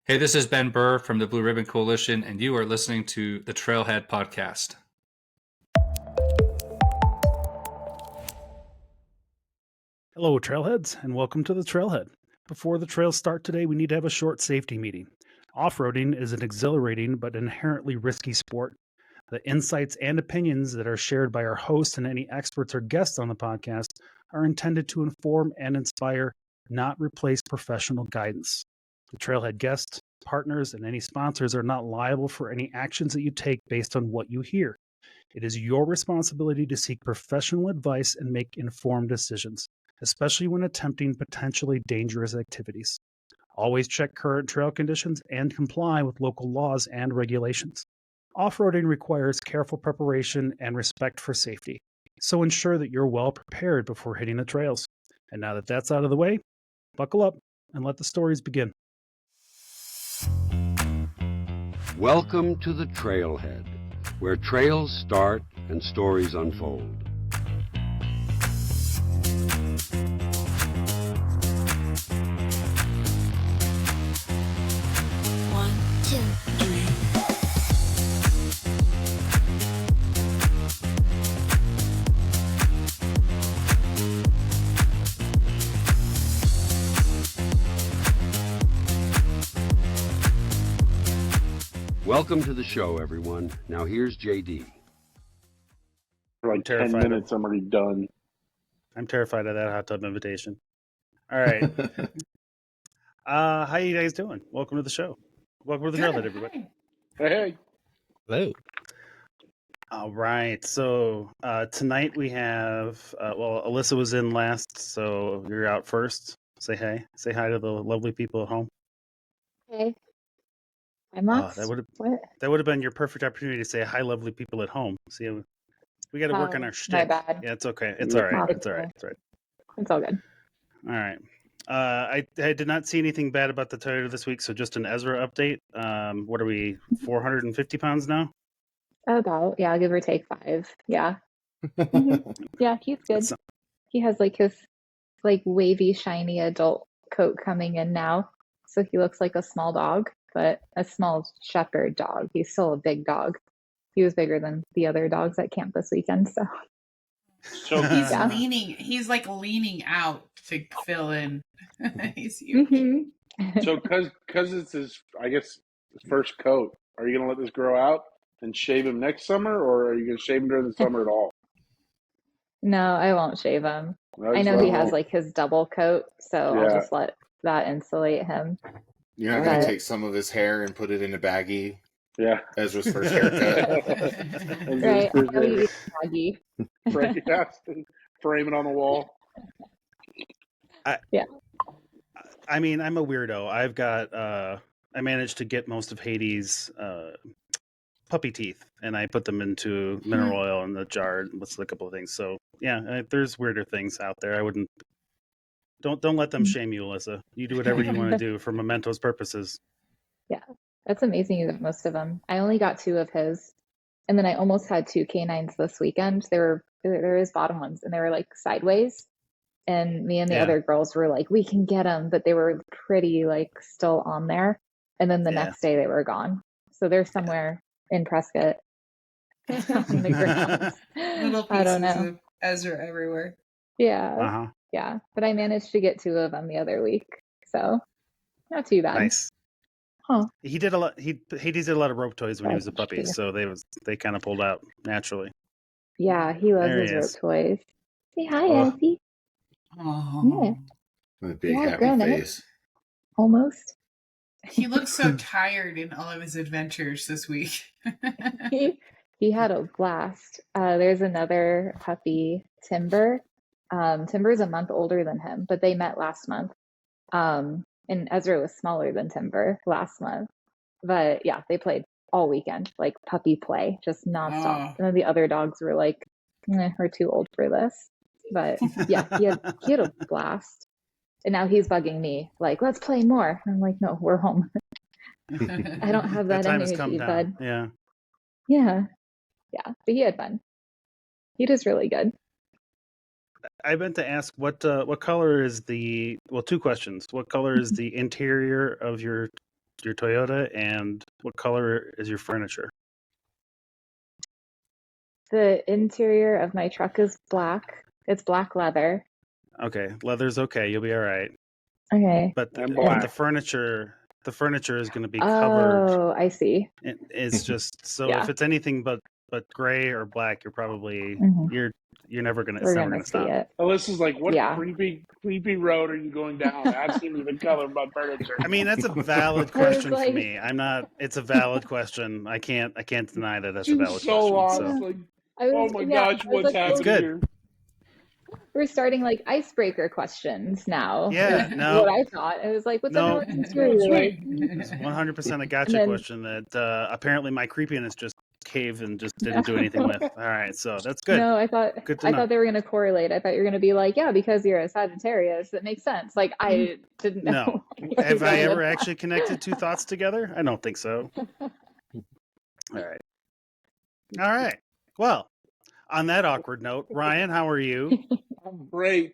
Hey, this is Ben Burr from the Blue Ribbon Coalition, and you are listening to the Trailhead podcast. Hello, Trailheads, and welcome to the Trailhead. Before the trails start today, we need to have a short safety meeting. Off-roading is an exhilarating but inherently risky sport. The insights and opinions that are shared by our hosts and any experts or guests on the podcast are intended to inform and inspire, not replace professional guidance. The Trailhead guests, partners, and any sponsors are not liable for any actions that you take based on what you hear. It is your responsibility to seek professional advice and make informed decisions, especially when attempting potentially dangerous activities. Always check current trail conditions and comply with local laws and regulations. Off-roading requires careful preparation and respect for safety, so ensure that you're well prepared before hitting the trails. And now that that's out of the way, buckle up and let the stories begin. Welcome to the Trailhead, where trails start and stories unfold. One, two, three. Welcome to the show, everyone. Now here's JD. For like 10 minutes, I'm already done. I'm terrified of that hot tub invitation. All right. How you guys doing? Welcome to the show. Welcome to the Trailhead, everybody. Hey. Hello. All right. So tonight we have, Alyssa was in last, so you're out first. Say hey. Say hi to the lovely people at home. Hey, I'm not. That would What? have been your perfect opportunity to say hi, lovely people at home. See, we got to work on our shtick. My bad. Yeah, it's okay. It's all right. It's all right. It's all right. It's all good. All right. I did not see anything bad about the Toyota this week, so just an Ezra update. What are we, 450 pounds now? About, yeah, give or take 5. Yeah. Yeah, he's good. He has like his wavy, shiny adult coat coming in now. So he looks like a small dog, but a small shepherd dog. He's still a big dog. He was bigger than the other dogs at camp this weekend, so. So He's Yeah. he's like leaning out to fill in. He's huge. Mhm. so because it's his first coat, are you gonna let this grow out and shave him next summer, or are you gonna shave him during the summer at all? No, I won't shave him. I know he has like his double coat, so I'll Yeah. just let that insulate him. You're not going to But- take some of his hair and put it in a baggie? Yeah. Ezra's first haircut. Right, I know you eat Maggie. Frame it on the wall. I mean, I'm a weirdo. I've got, I managed to get most of Hades' puppy teeth, and I put them into mineral oil in the jar with a couple of things. So, yeah, there's weirder things out there. I wouldn't, don't let them shame you, Alyssa. You do whatever you want to do for Memento's purposes. That's amazing you got most of them. I only got 2 of his, and then I almost had 2 canines this weekend. They're his bottom ones, and they were like sideways. And me and the Yeah. other girls were like, we can get them, but they were pretty like still on there. And then the Yeah. next day they were gone. So they're somewhere in Prescott on the ground. Little I don't pieces know. of Ezra everywhere. Yeah, Uh-huh. yeah. But I managed to get 2 of them the other week, so not too bad. Nice. Huh. He did a lot. Hades did a lot of rope toys when he was a That's puppy, true. so they kind of pulled out naturally. Yeah, he loves There he his rope is. toys. Say hi, Oh. Elsie. Oh, With a big Yeah, happy grown up. face. Almost. he looks so tired in all of his adventures this week. He had a blast. There's another puppy, Timber. Timber's a month older than him, but they met last month. And Ezra was smaller than Timber last month. But yeah, they played all weekend, like puppy play, just nonstop. Oh. And then the other dogs were like, we're too old for this. But yeah, he had a blast. And now he's bugging me, like, let's play more. And I'm like, no, we're home. I don't have that time has energy, come down. bud. Yeah. Yeah. Yeah. But he had fun. He does really good. I meant to ask what color is the, well, 2 questions. What color is the interior of your your Toyota, and what color is your furniture? The interior of my truck is black. It's black leather. Okay, leather's okay. You'll be all right. Okay. But And but black. the furniture is going to be covered. Oh, I see. It's just so Yeah. if it's anything but gray or black, you're probably Mhm. you're never gonna. It's We're never gonna gonna see stop. it. Oh, this is like, what Yeah. creepy road are you going down? Asking me the color of my furniture. I mean, that's a valid I was question for like- me. I'm not. It's a valid question. I can't deny that that's a Just valid so lost. question. So Like, I was, oh my yeah, gosh, I was what's like, happening good. here? we're starting like icebreaker questions now. Yeah, is no. what I thought. It was like, what's No. everyone's interior Sweet. like? it's 100% a gotcha And then- question that apparently my creepiness just caved and just didn't do anything with. All right, so that's good. No, I thought Good to I know. thought they were gonna correlate. I thought you were gonna be like, yeah, because you're a Sagittarius, that makes sense. Like I didn't know. No. Have I ever actually connected two thoughts together? I don't think so. All right. Well, on that awkward note, Ryan, how are you? I'm great.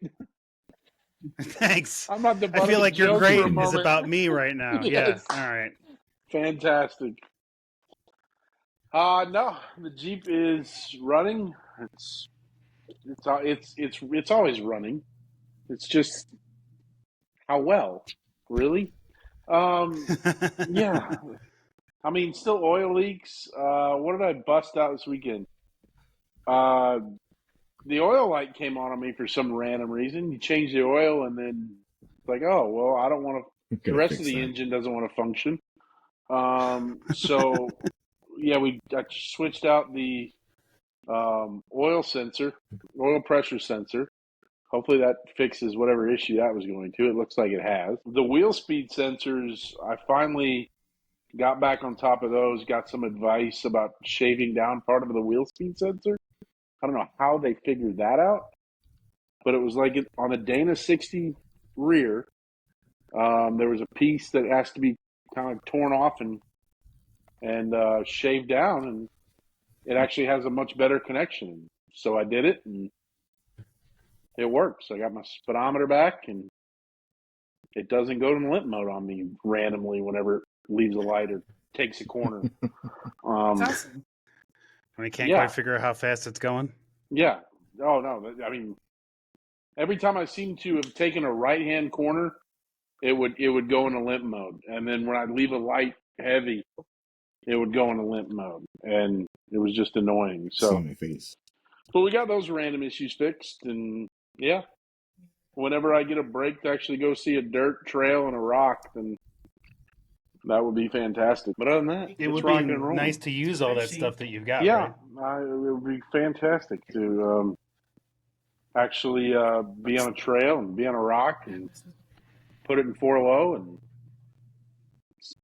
Thanks. I'm not the butt I feel of a like your joke great for a is moment. about me right now. Yes. Yeah. All right. Fantastic. No, the Jeep is running. It's always running. It's just how well, really. Yeah. I mean, still oil leaks. What did I bust out this weekend? The oil light came on me for some random reason. You change the oil, and then it's like, oh well, I don't want to. The rest of the engine doesn't want to function. So yeah, I switched out the oil pressure sensor. Hopefully that fixes whatever issue that was going to. It looks like it has. The wheel speed sensors, I finally got back on top of those, got some advice about shaving down part of the wheel speed sensor. I don't know how they figured that out, but it was like on a Dana 60 rear, there was a piece that has to be kind of torn off and shaved down, and it actually has a much better connection. So I did it, and it works. I got my speedometer back, and it doesn't go in limp mode on me randomly whenever it leaves a light or takes a corner. That's awesome. When I can't Yeah. quite figure out how fast it's going. Yeah. Oh, no. I mean, every time I seem to have taken a right-hand corner, it would go into limp mode. And then when I leave a light heavy, it would go into limp mode. And it was just annoying. So, on my face. but we got those random issues fixed. And, yeah, whenever I get a break to actually go see a dirt trail and a rock, then that would be fantastic. But other than that, It it's would be rocking and rolling. nice to use all that Especially- stuff that you've got, Yeah, right? it would be fantastic to actually be on a trail and be on a rock and put it in 4 low and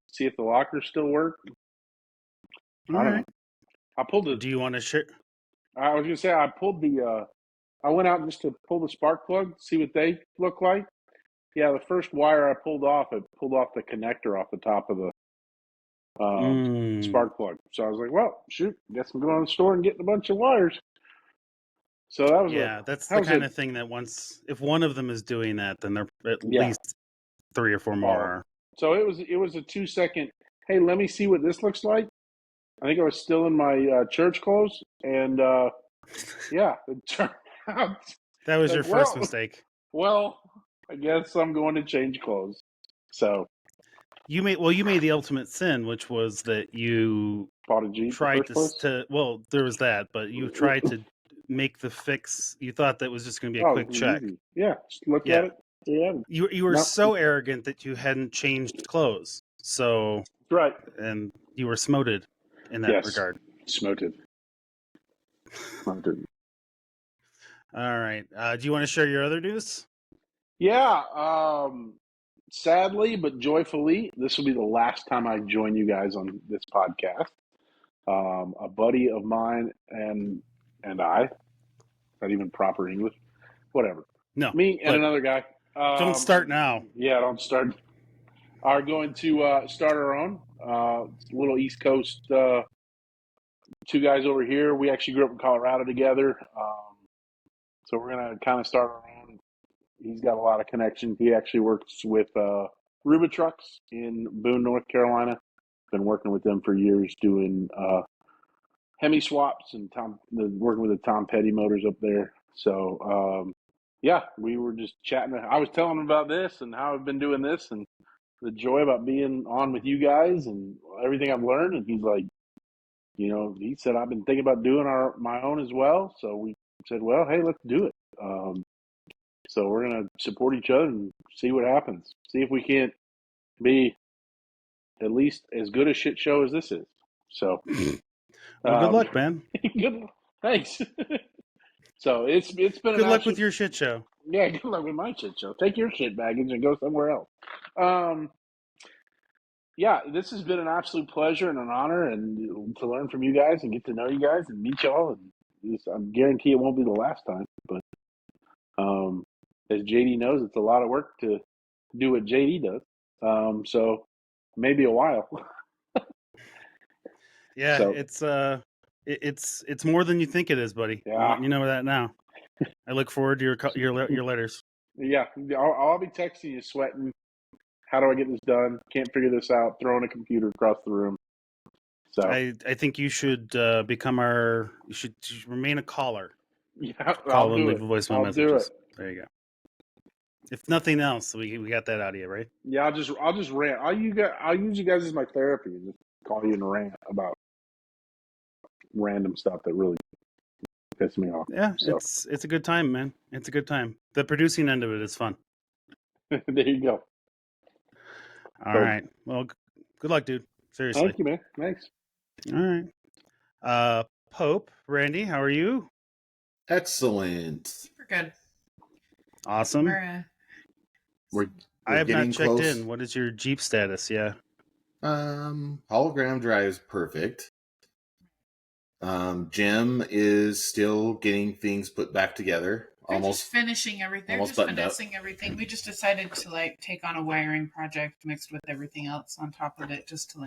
see if the lockers still work. All I don't right. know. I pulled the. Do you want to share? I was gonna say I pulled the. I went out just to pull the spark plug, see what they look like. Yeah, the first wire I pulled off, it pulled off the connector off the top of the spark plug. So I was like, well, shoot, guess I'm going to the store and getting a bunch of wires. So that was That's that the was kind a- of thing that if one of them is doing that, then there at Yeah. least 3 or 4 more Oh. are. So it was a 2-second. Hey, let me see what this looks like. I think I was still in my church clothes, and yeah, it turned out. That was Like, your first well- mistake. Well, I guess I'm going to change clothes. So You made the ultimate sin, which was that you bought a Jeep. in tried the first place. well, there was that, but you tried to make the fix. You thought that was just going to be a Oh, quick it was check. easy. Yeah, just look Yeah. at it. Yeah, You were No. so arrogant that you hadn't changed clothes. So right. and you were smoted in that Yes. regard. Smoked it. All right. Do you want to share your other news? Yeah. Sadly, but joyfully, this will be the last time I join you guys on this podcast. A buddy of mine and I, not even proper English, whatever. No. Me and but another guy. don't start now. Yeah, don't start. Are going to start our own little East Coast. 2 guys over here. We actually grew up in Colorado together, so we're gonna kind of start our own. He's got a lot of connections. He actually works with Ruba Trucks in Boone, North Carolina. Been working with them for years, doing Hemi swaps and working with the Tom Petty motors up there. So yeah, we were just chatting. I was telling him about this and how I've been doing this and the joy about being on with you guys and everything I've learned. And he's like, he said, I've been thinking about doing my own as well. So we said, well, hey, let's do it. So we're going to support each other and see what happens. See if we can't be at least as good a shit show as this is. So, Well, good luck, man. good. Thanks. So it's been Good luck with your shit show. Yeah, good luck with my shit show. Take your shit baggage and go somewhere else. Yeah, this has been an absolute pleasure and an honor, and to learn from you guys and get to know you guys and meet y'all. And I guarantee it won't be the last time. But as JD knows, it's a lot of work to do what JD does. So maybe a while. Yeah, So, it's more than you think it is, buddy. Yeah. I'm letting you know that now. I look forward to your letters. Yeah, I'll be texting you, sweating. How do I get this done? Can't figure this out. Throwing a computer across the room. So I think you should become you should remain a caller. yeah, Call I'll and do leave it. voicemail I'll do messages. it. There you go. If nothing else, we got that out of you, right? Yeah, I'll just rant. I'll use you guys as my therapy and just call you and rant about random stuff that really pisses me off. Yeah, So it's a good time, man. It's a good time. The producing end of it is fun. there you go. All right. Well, good luck, dude. Seriously. Thank you, man. Thanks. All right. Pope, Randy, how are you? Excellent. Super good. Awesome. We're I have not getting checked close. in. What is your Jeep status? Yeah. Hologram drives perfect. Jim is still getting things put back together. They're just finishing everything. They're almost just buttoned up. finessing everything. We just decided to take on a wiring project mixed with everything else on top of it, just to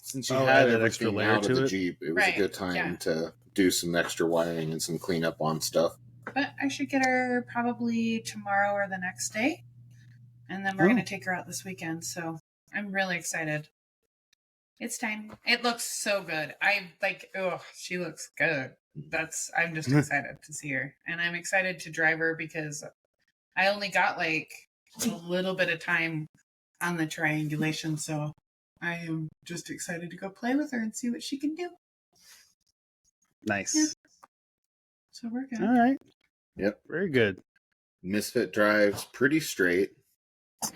Since you add had that extra everything layer out of to the it? Jeep, it was Right, a good time yeah. to do some extra wiring and some cleanup on stuff. But I should get her probably tomorrow or the next day, and then we're going to take her out this weekend. So I'm really excited. It's time. It looks so good. She looks good. I'm just excited to see her, and I'm excited to drive her because I only got a little bit of time on the triangulation, so I am just excited to go play with her and see what she can do. Nice. Yeah. So we're good. All right. Yep. Very good. Misfit drives pretty straight.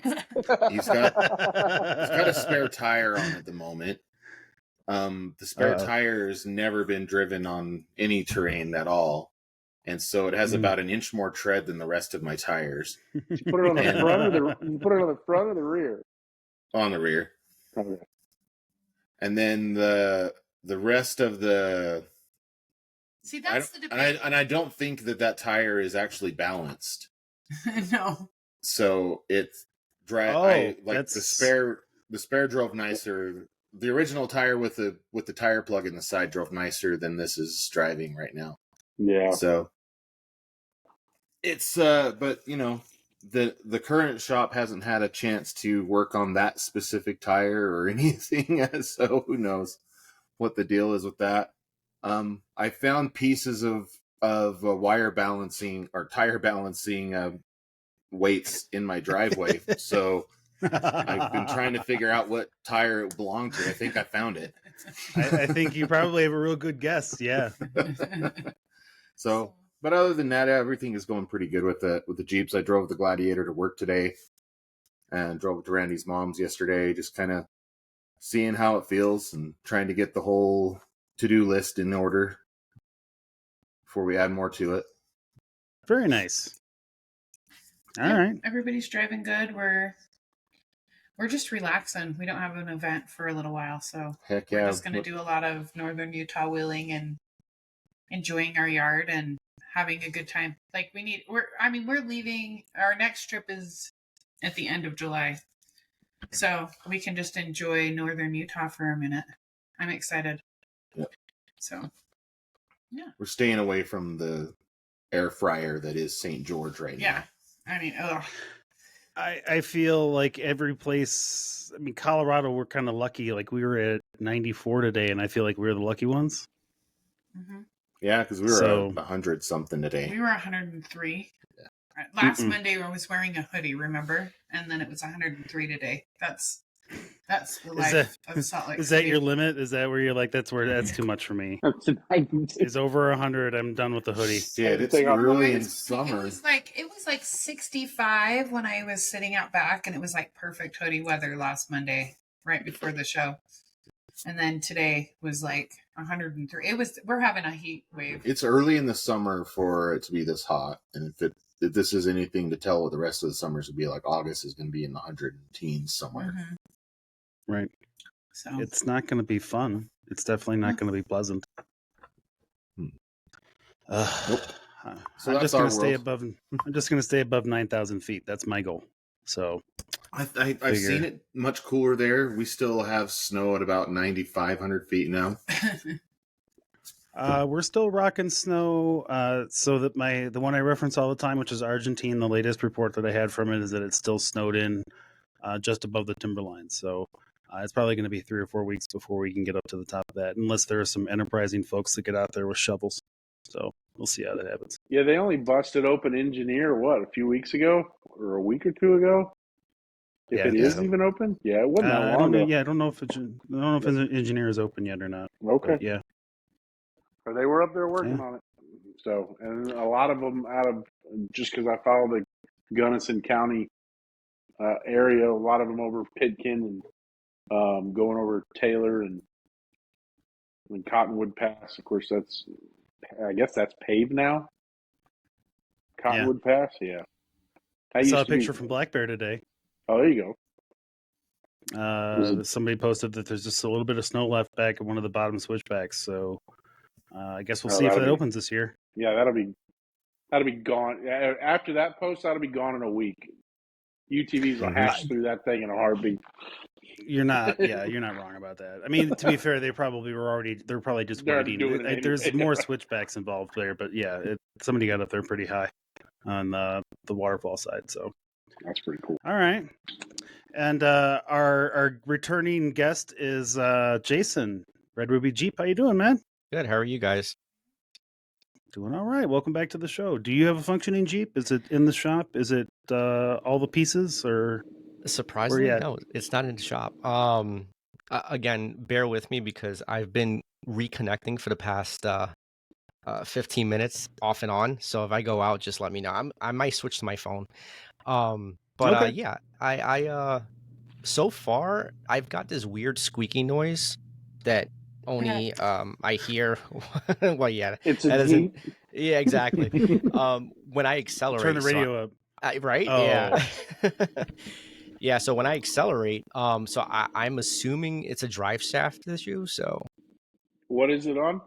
He's got a spare tire on at the moment. The spare tire has never been driven on any terrain at all. And so it has about an inch more tread than the rest of my tires. You put it on the front or the rear? On the rear. Okay. And then the rest of the... See, that's the debate. And I don't think that tire is actually balanced. No. So it's the spare drove nicer. The original tire with the tire plug in the side drove nicer than this is driving right now. Yeah. So it's but the current shop hasn't had a chance to work on that specific tire or anything, so who knows what the deal is with that. I found pieces of wire balancing or tire balancing weights in my driveway, so I've been trying to figure out what tire it belonged to. I think I found it. I think you probably have a real good guess. Yeah. So, but other than that, everything is going pretty good with the Jeeps. I drove the Gladiator to work today and drove it to Randy's mom's yesterday, just kind of seeing how it feels and trying to get the whole to-do list in order before we add more to it. Very nice. All right. Everybody's driving good. We're just relaxing. We don't have an event for a little while, so Heck yeah. We're just going to do a lot of northern Utah wheeling and enjoying our yard and having a good time. We're leaving. Our next trip is at the end of July, so we can just enjoy northern Utah for a minute. I'm excited. Yep. So, yeah. We're staying away from the air fryer that is St. George right now. Yeah. I mean, ugh. I feel like every place. I mean, Colorado, we're kind of lucky. Like we were at 94 today, and I feel like we were the lucky ones. Mm-hmm. Yeah, because we were So- at 100 something today. We were 103. Last Monday I was wearing a hoodie, remember? And then it was 103 today. That's the life of Salt Lake Is that City. your limit? Is that where you're like, that's too much for me? It's over 100. I'm done with the hoodie. Yeah, it's Everything up. early in It summer. was like 65 when I was sitting out back, and it was like perfect hoodie weather last Monday, right before the show. And then today was like 103. We're having a heat wave. It's early in the summer for it to be this hot, and if this is anything to tell what the rest of the summers would be like, August is going to be in the 100 teens somewhere. Mhm. Right. So It's not going to be fun. It's definitely not going to be pleasant. Hmm. Nope. So I'm that's just our going to stay world. above. I'm just going to stay above 9,000 feet. That's my goal. So I've Figure. seen it much cooler there. We still have snow at about 9,500 feet now. we're still rocking snow. So that the one I reference all the time, which is Argentine, the latest report that I had from it is that it's still snowed in just above the timberline. So it's probably going to be 3 or 4 weeks before we can get up to the top of that, unless there are some enterprising folks that get out there with shovels. So we'll see how that happens. Yeah, they only busted open Engineer, a few weeks ago? Or a week or two ago? If Yeah, it I think is so. even open? Yeah, it wasn't that I long don't know. ago. Yeah, I don't know if engineer is open yet or not. Okay. But yeah. Or they were up there working on it. So, and a lot of them just because I follow the Gunnison County area, a lot of them over Pitkin and going over Taylor and Cottonwood Pass. Of course, I guess that's paved now. Cottonwood Pass, yeah. I saw a picture from Black Bear today. Oh, there you go. Somebody posted that there's just a little bit of snow left back at one of the bottom switchbacks. So I guess we'll see if that opens this year. Yeah, that'll be gone. After that post, that'll be gone in a week. UTVs will hash through that thing in a heartbeat. You're not wrong about that. I mean, to be fair, they're probably just waiting. There's more switchbacks involved there, but yeah, somebody got up there pretty high on the waterfall side. So that's pretty cool. All right. And our returning guest is Jason, Red Ruby Jeep. How you doing, man? Good. How are you guys? Doing all right. Welcome back to the show. Do you have a functioning Jeep? Is it in the shop? Is it all the pieces or? Surprisingly, no, it's not in the shop. Again, bear with me because I've been reconnecting for the past 15 minutes off and on. So if I go out, just let me know. I might switch to my phone. Okay. Yeah, I so far I've got this weird squeaky noise that only I hear. Well, yeah, it's a Jeep. Yeah, exactly. When I accelerate, turn the radio up. Right? Oh. Yeah. Yeah, so when I accelerate, so I'm assuming it's a drive shaft issue. So, what is it on?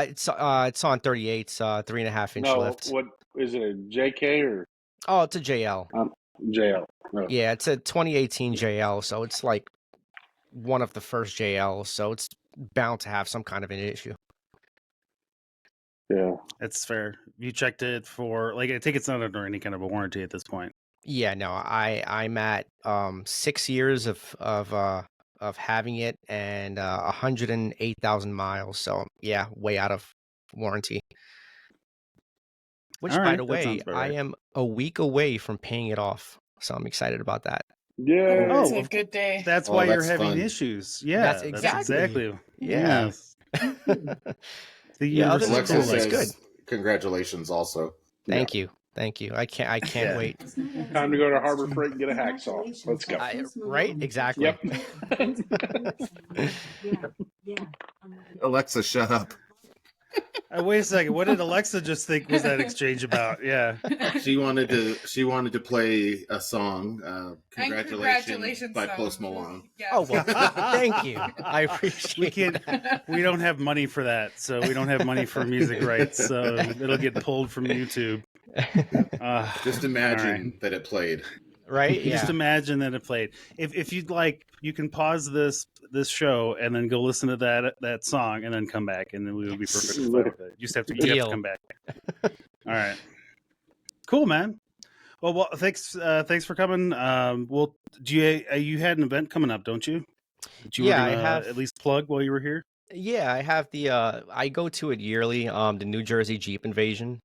It's on 38. 3.5-inch lift. What is it? A JK or? Oh, it's a JL. JL. Oh. Yeah, it's a 2018 JL. So it's like one of the first JLs. So it's bound to have some kind of an issue. Yeah, that's fair. You checked it for I think it's not under any kind of a warranty at this point. Yeah, no, I'm at 6 years of having it and 108,000 miles. So yeah, way out of warranty. Which, by the way, I am a week away from paying it off. So I'm excited about that. Yeah. Oh, it's a good day. That's why you're having issues. Yeah, that's exactly. Yeah. Yeah, other than Alexa cool, says, good. Congratulations, also. Thank you. I can't wait. Time to go to Harbor Freight and get a hacksaw. Let's go. Right? Exactly. Yep. Alexa, shut up. Wait a second. What did Alexa just think was that exchange about? Yeah. She wanted to play a song. Congratulations by Post Malone. Yes. Oh well, thank you. I appreciate. We don't have money for that, so we don't have money for music rights. So it'll get pulled from YouTube. Just imagine that it played. Right? Yeah. Just imagine that it played. If you'd like, you can pause this show and then go listen to that song and then come back, and then we will be perfectly fine with it. You just have to come back. All right. Cool, man. Well, thanks for coming. Well, you had an event coming up, don't you? That you were Yeah, I gonna have. at least plug while you were here. Yeah, I have the. I go to it yearly. The New Jersey Jeep Invasion.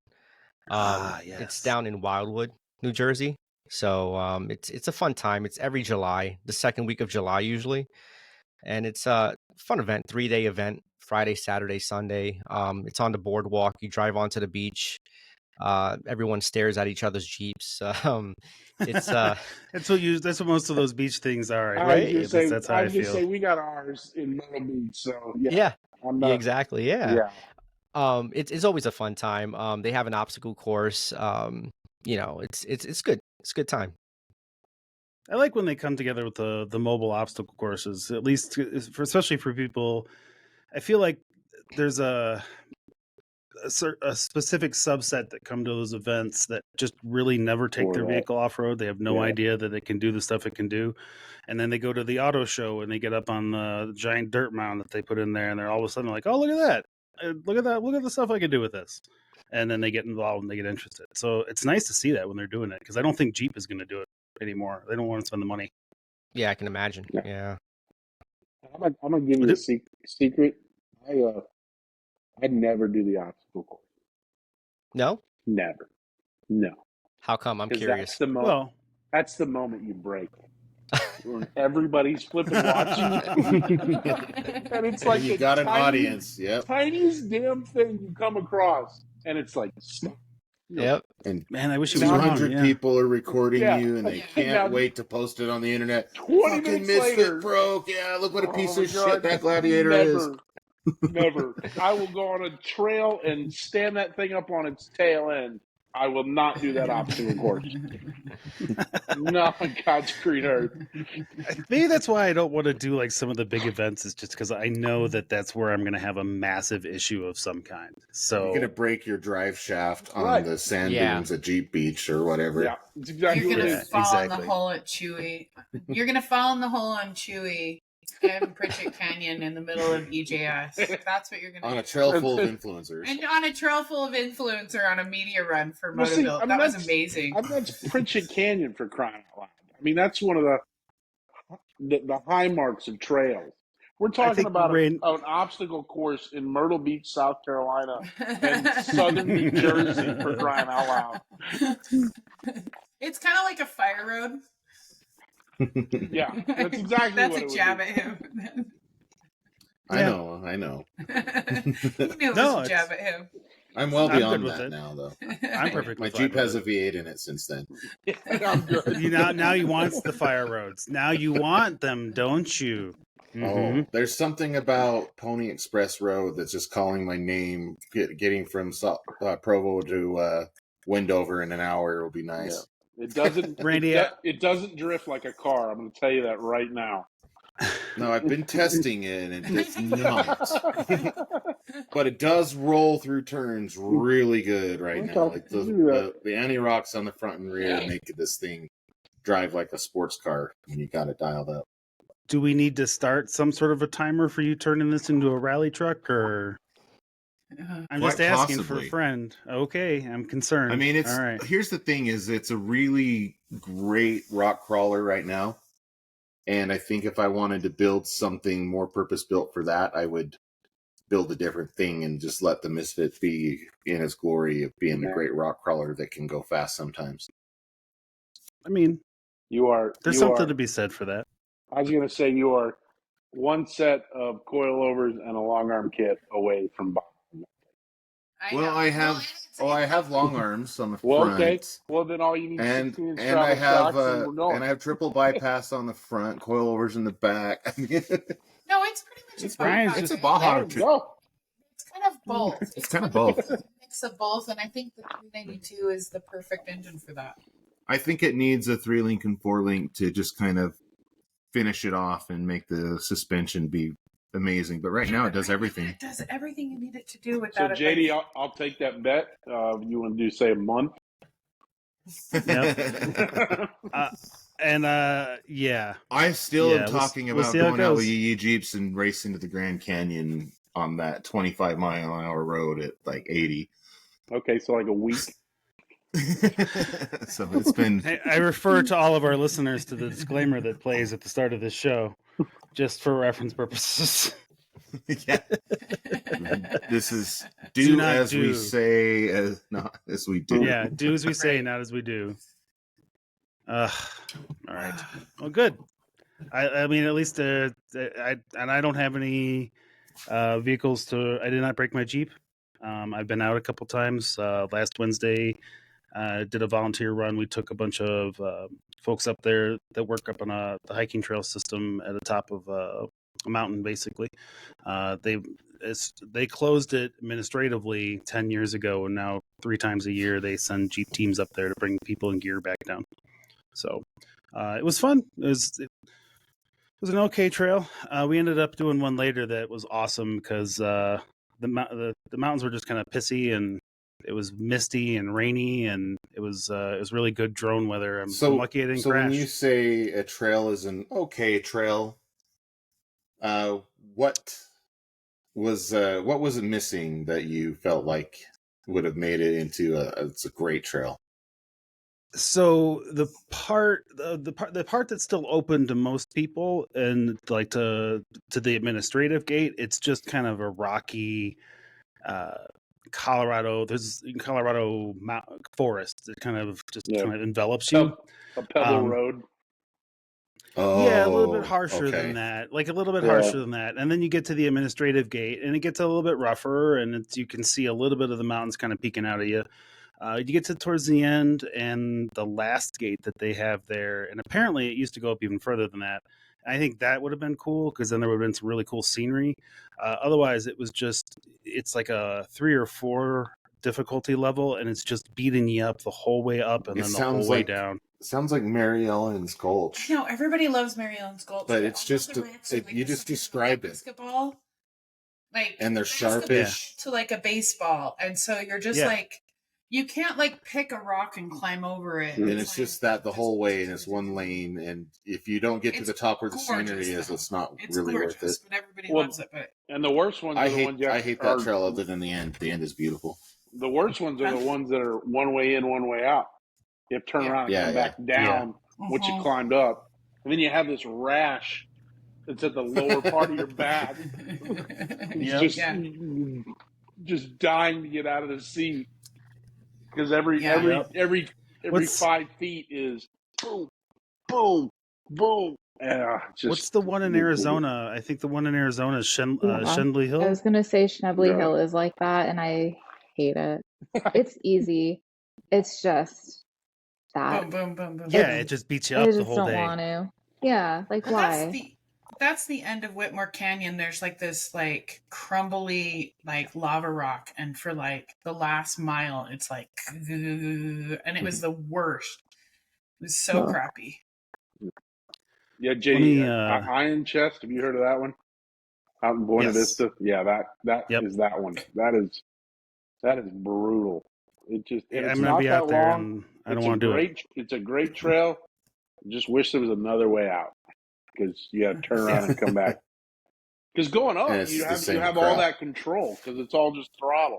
It's Yes. down in Wildwood, New Jersey. So it's a fun time. It's every July, the second week of July usually, and it's a fun event, 3-day event, Friday, Saturday, Sunday. It's on the boardwalk. You drive onto the beach. Everyone stares at each other's Jeeps. It's That's what most of those beach things are. I was right. gonna At least say, that's how I feel. we got ours in Myrtle Beach, so yeah, Yeah, I'm yeah, not. exactly. Yeah. Yeah, It's always a fun time. They have an obstacle course. It's good. It's a good time. I like when they come together with the mobile obstacle courses. At least, especially for people, I feel like there's a specific subset that come to those events that just really never take For their that. vehicle off road. They have no Yeah. idea that it can do the stuff it can do, and then they go to the auto show and they get up on the giant dirt mound that they put in there, and they're all of a sudden like, "Oh, look at that! Look at that! Look at the stuff I can do with this!" And then they get involved and they get interested. So it's nice to see that when they're doing it, because I don't think Jeep is going to do it anymore. They don't want to spend the money. Yeah, I can imagine. Yeah. Yeah. I'm gonna give you a secret. I never do the obstacle course. No? Never. No. How come? I'm 'Cause curious. that's the moment you break. When everybody's flipping watching you. And it's like you the got an tiny- audience. Yep. tiniest damn thing you come across, and it's like, stop. Yep. And Man, I wish it was wrong. 200 Yeah. people are recording Yeah. you, and they Now- can't wait to post it on the internet. 20 Fucking minutes misfit later, broke. Yeah, look what a piece oh of my God, shit that gladiator is. Never. I will go on a trail and stand that thing up on its tail end. I will not do that obstacle course. No, God's green earth. Maybe that's why I don't want to do like some of the big events. Is just because I know that that's where I'm going to have a massive issue of some kind. So You're gonna break your drive shaft on Right. the sand Yeah. dunes at Jeep Beach or whatever. Yeah, it's exactly You're what it gonna is. fall in exactly. the hole at Chewy. You're gonna fall in the hole on Chewy and Pritchett Canyon in the middle of EJS. That's what you're gonna On do. a trail full of influencers. And on a trail full of influencer on a media run for Well, see, Motoville. I mean, That was that's- amazing. I mean, that's Pritchett Canyon for crying out loud. I mean, that's one of the high marks of trails. We're talking think about Rain- an obstacle course in Myrtle Beach, South Carolina, and southern New Jersey for crying out loud. It's kind of like a fire road. Yeah, that's exactly That's what a it would jab be. at him. I know. You knew it No, was a jab at him. I'm well I'm beyond good with that it. now, though. I'm perfectly My fine Jeep with has a it. V8 in it since then. I'm good. Now you want the fire roads. Now you want them, don't you? Mhm. Oh, there's something about Pony Express Road that's just calling my name. Getting from Provo to Wendover in an hour will be nice. It doesn't, Randy, it doesn't drift like a car. I'm going to tell you that right now. No, I've been testing it, and it does not. But it does roll through turns really good right now. Okay, Like do that. the anti-rocks on the front and rear make this thing drive like a sports car when you got it dialed up. do we need to start some sort of a timer for you turning this into a rally truck, or I'm just Quite asking for possibly. a friend? Okay, I'm concerned. I mean, it's all right. here's the thing: is it's a really great rock crawler right now, and I think if I wanted to build something more purpose built for that, I would build a different thing and just let the Misfit be in its glory of being the Yeah. great rock crawler that can go fast sometimes. I mean, you there's something are, to be said for that. I was going to say you are one set of coilovers and a long arm kit away from bottom. Well, I have long arms on the Well, front. okay. Well, then all you need is And 16-inch and I travel have shocks and we're going. and I have triple bypass on the front, coilovers in the back. I mean, No, it's pretty much It's a Baja. Brian's it's a just- Baja. There you go. It's kind of both. It's kind of both. a mix of both, and I think the 392 is the perfect engine for that. I think it needs a 3-link and 4-link to just kind of finish it off and make the suspension be amazing. But right now, it does everything. It does everything you need it to do So, without JD, I'll take that bet. You want to do, say, a month? Yeah. I still Yeah, am talking we'll about see how it going out with goes. Yee Jeeps and racing to the Grand Canyon on that 25-mile-an-hour road at like 80. Okay, so like a week. So it's been I refer to all of our listeners to the disclaimer that plays at the start of this show, just for reference purposes. yeah. This is Do do not as we do. say, as not as we do. Yeah, do as we say, Right. not as we do. All right. Well, good. I mean, at least I don't have any vehicles to. I did not break my Jeep. I've been out a couple times. Last Wednesday, did a volunteer run. We took a bunch of folks up there that work up on the hiking trail system at the top of a mountain. Basically, they closed it administratively 10 years ago, and now 3 times a year they send Jeep teams up there to bring people and gear back down. So it was fun. It was an okay trail. We ended up doing one later that was awesome because the mountains were just kind of pissy, and it was misty and rainy, and it was really good drone weather. I'm lucky I didn't crash. When you say a trail is an okay trail, what was it missing that you felt like would have made it into it's a great trail? So the part that's still open to most people and like to the administrative gate, it's just kind of a rocky Colorado forest that kind of envelops you. A pebble road. Yeah, a little bit harsher okay. than that. Like a little bit harsher than that. And then you get to the administrative gate and it gets a little bit rougher, and you can see a little bit of the mountains kind of peeking out of you. You get to towards the end and the last gate that they have there, and apparently it used to go up even further than that. I think that would have been cool because then there would have been some really cool scenery. Otherwise, it's like a 3 or 4 difficulty level, and it's just beating you up the whole way up and then the whole way down. It sounds like Mary Ellen's Gulch. I know, everybody loves Mary Ellen's Gulch. But it's just, you just described it. Basketball. And they're sharpish. To like a baseball. And so you're just like, you can't like pick a rock and climb over it. And it's just that the whole way, and it's one lane. And if you don't get to the top where the scenery is, it's not really worth it. But everybody loves it. But and the worst ones I hate that trail other than the end. The end is beautiful. The worst ones are the ones that are one way in, one way out. You have to turn around and come back down what you climbed up. And then you have this rash that's at the lower part of your back. Just dying to get out of the seat. Because every 5 feet is boom, boom, boom. What's the one in Arizona? I think the one in Arizona is Shendley Hill. I was going to say Schnebly Hill is like that, and I hate it. It's easy. It's just that. Boom, boom, boom, boom. Yeah, it just beats you up the whole day. I just don't want to. Yeah, like why? That's the end of Whitmore Canyon. There's like this like crumbly like lava rock, and for like the last mile it's like, and it was the worst. It was so crappy. Yeah, JD, Iron Chest, have you heard of that one? Out in Buena Vista? Yeah, that is that one. That is brutal. It just I'm gonna be out there and I don't want to do it. It's a great trail. I just wish there was another way out. Because you got to turn around and come back. Because going up, you have all that control because it's all just throttle,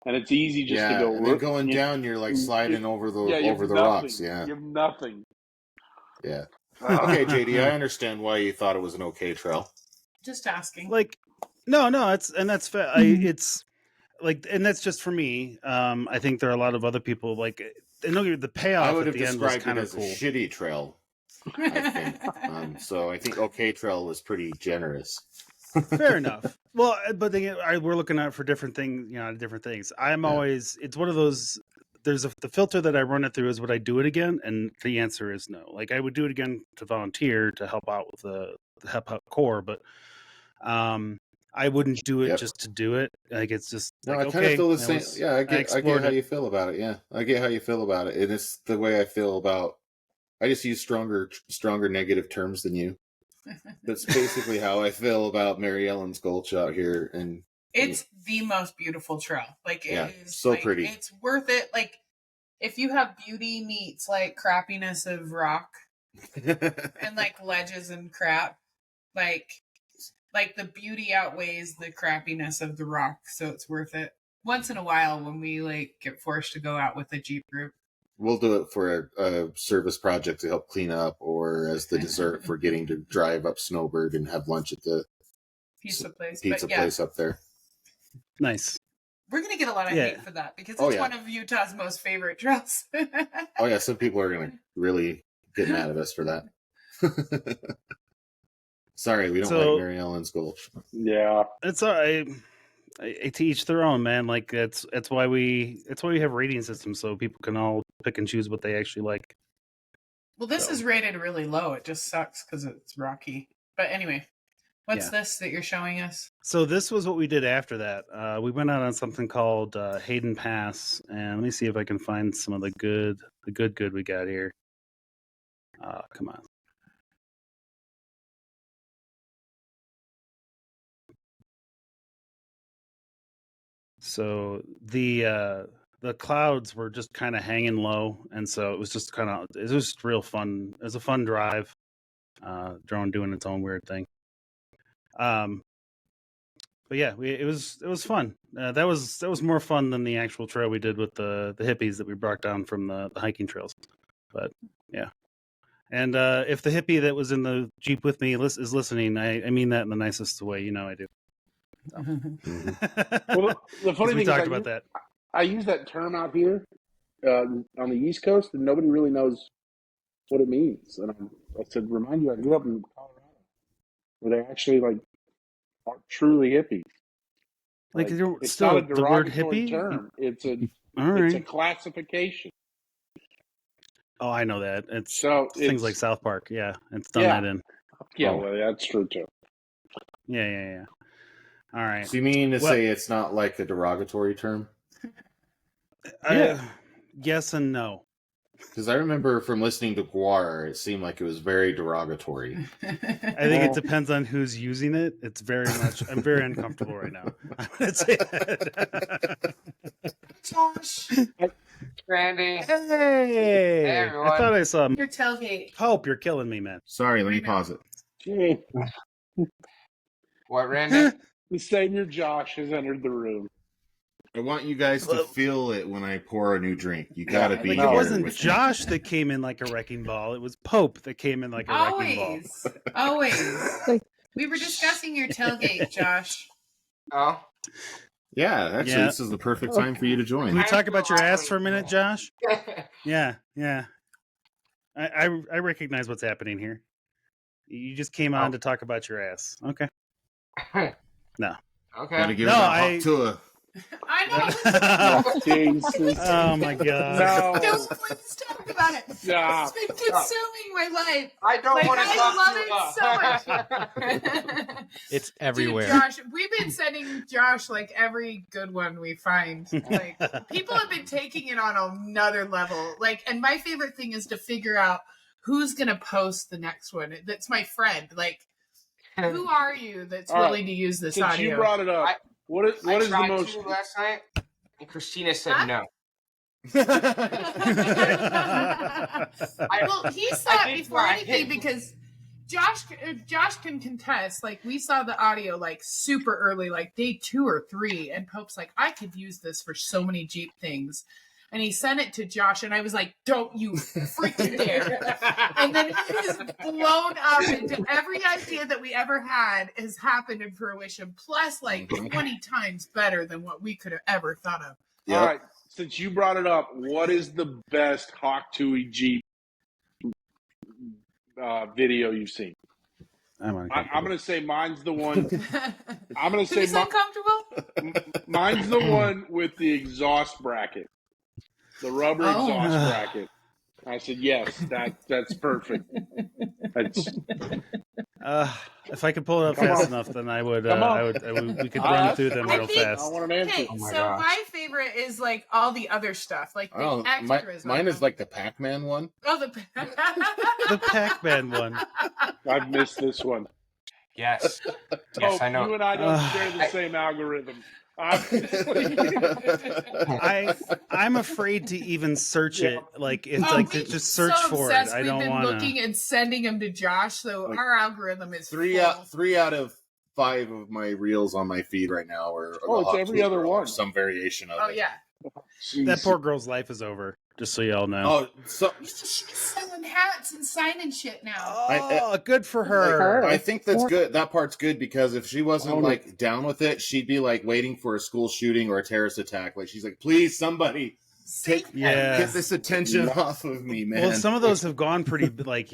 and it's easy just to go. And then going down, you're like sliding over the rocks. Yeah, you have nothing. Yeah. Okay, JD, I understand why you thought it was an okay trail. Just asking. Like, no, that's fair. It's like, and that's just for me. I think there are a lot of other people like. I know the payoff. I would have at the end was described it kind as of cool. a shitty trail. I think. So I think okay trail was pretty generous. Fair enough. Well, but we're looking at for different things, different things. I'm always, it's one of those, the filter that I run it through is would I do it again? And the answer is no. Like I would do it again to volunteer to help out with the help out core, but I wouldn't do it just to do it. Like it's just no, like, I kind of feel the same. Yeah, I get how you feel about it. Yeah, I get how you feel about it. And it's the way I feel about. I just use stronger negative terms than you. That's basically how I feel about Mary Ellen's Gulch out here, and it's the most beautiful trail. Like it is so like, pretty. It's worth it. Like if you have beauty meets like crappiness of rock and like ledges and crap, like the beauty outweighs the crappiness of the rock, so it's worth it. Once in a while, when we like get forced to go out with a Jeep group, We'll do it for a service project to help clean up, or as the dessert for getting to drive up Snowbird and have lunch at the Pizza place. pizza But yeah, place up there. Nice. we're going to get a lot of Yeah. hate for that because it's Oh, yeah. one of Utah's most favorite trails. Oh yeah, some people are gonna really get mad at us for that. Sorry, we don't So- like Mary Ellen's Gulch. Yeah. It's all right. To each their own, man. Like that's why we have rating systems so people can all pick and choose what they actually like. Well, this So- is rated really low. It just sucks because it's rocky. But anyway, what's Yeah. this that you're showing us? So this was what we did after that. We went out on something called Hayden Pass, and let me see if I can find some of the good we got here. Come on. So the clouds were just kind of hanging low, and so it was just real fun. It was a fun drive. Drone doing its own weird thing. But yeah, it was fun. That was more fun than the actual trail we did with the hippies that we brought down from the hiking trails. But yeah, and if the hippie that was in the Jeep with me is listening, I mean that in the nicest way. I do. So. Well, the funny we thing talked is about that. I use that term out here on the East Coast, and nobody really knows what it means. And I said, remind you, I grew up in Colorado, where they actually are truly hippies. Like it's still not a the word derogatory hippie. term. It's a All right. it's a classification. Oh, I know that. It's So things it's like South Park. Yeah, it's done Yeah. that in. yeah, Oh. well, that's true too. Yeah. All right. So you mean to Well- say it's not like a derogatory term? Yes and no. Because I remember from listening to Guar, it seemed like it was very derogatory. I think it depends on who's using it. It's very much. I'm very uncomfortable right now. I'm gonna say that. Josh, Randy. Hey, everyone. I thought I saw your tailgate. Pope. You're killing me, man. Sorry, let me pause it. Okay. What, Randy? The senior Josh has entered the room. I want you guys to feel it when I pour a new drink. You gotta be Like here it wasn't with me. Josh that came in like a wrecking ball. It was Pope that came in like a wrecking ball. Always. We were discussing your tailgate, Josh. Oh. Yeah, actually, Yeah. this is the perfect time for you to Can we join. talk about your ass for a minute, Josh? Yeah. I recognize what's happening here. You just came on to talk about your ass. Okay. No. Okay. Gotta give No, it that hot tour. I know. Jesus. Oh my god. Don't please talk about it. Yeah. It's been consuming my life. I don't Like, want to I talk love it so much. It's everywhere. Dude, Josh, we've been sending Josh like every good one we find. Like people have been taking it on another level. Like, and my favorite thing is to figure out who's gonna post the next one. That's my friend. Like, who are you that's All right. willing to use this Since audio? you brought it up, what is the tried most? to last night, and Christina said Huh? no. Well, he saw I it did before try. anything because Josh can contest. Like, we saw the audio like super early, like day 2 or 3, and Pope's like, I could use this for so many Jeep things. And he sent it to Josh, and I was like, don't you freaking dare. And then it is blown up into every idea that we ever had has happened in fruition, plus like 20 times better than what we could have ever thought of. Yep. All right. Since you brought it up, what is the best Hawk Tuohy Jeep video you've seen? I'm going to say mine's the one. I'm going to say Who's uncomfortable? mine's the one with the exhaust bracket, the rubber exhaust bracket. I said yes. That's perfect. That's. If I could pull it up Come fast on. enough, then I would. Come on. We could run through them I real think- I fast. want an answer. Okay, Oh my so gosh. my favorite is like all the other stuff, like the Oh, extras. mine is like the Pac-Man one. oh the The Pac-Man one. I've missed this one. Yes. Yes, I know. You and I don't share the same algorithm. Obviously. I'm afraid to even search it. Like it's Oh, like to we've just search so for it. obsessed. I We've don't been want looking to. and sending them to Josh, so Like, our algorithm is Three full. out of 5 of my reels on my feed right now are Oh, the it's Hot every Tour other or one. Some variation of Oh it. yeah. That poor girl's life is over. Just so y'all know. Oh, so She's selling hats and signing shit now. Oh, good for her. I think that's good. That part's good because if she wasn't like down with it, she'd be like waiting for a school shooting or a terrorist attack. Like she's like, please, somebody get this attention off of me, man. Well, some of those have gone pretty like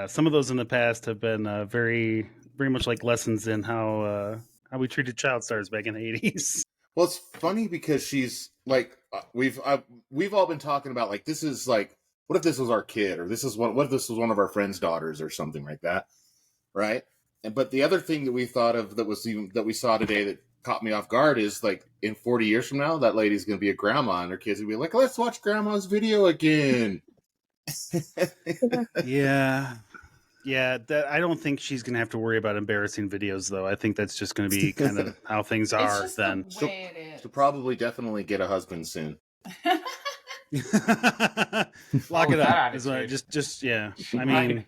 some of those in the past have been very much like lessons in how we treated child stars back in the 80s. Well, it's funny because she's like we've all been talking about like this is like what if this was our kid or what if this was one of our friends' daughters or something like that, right? But the other thing that we thought of that we saw today that caught me off guard is like in 40 years from now that lady's going to be a grandma and her kids will be like, let's watch grandma's video again. Yeah, I don't think she's going to have to worry about embarrassing videos, though. I think that's just going to be kind of how things are then. She'll probably definitely get a husband soon. Lock it up. Yeah. I mean,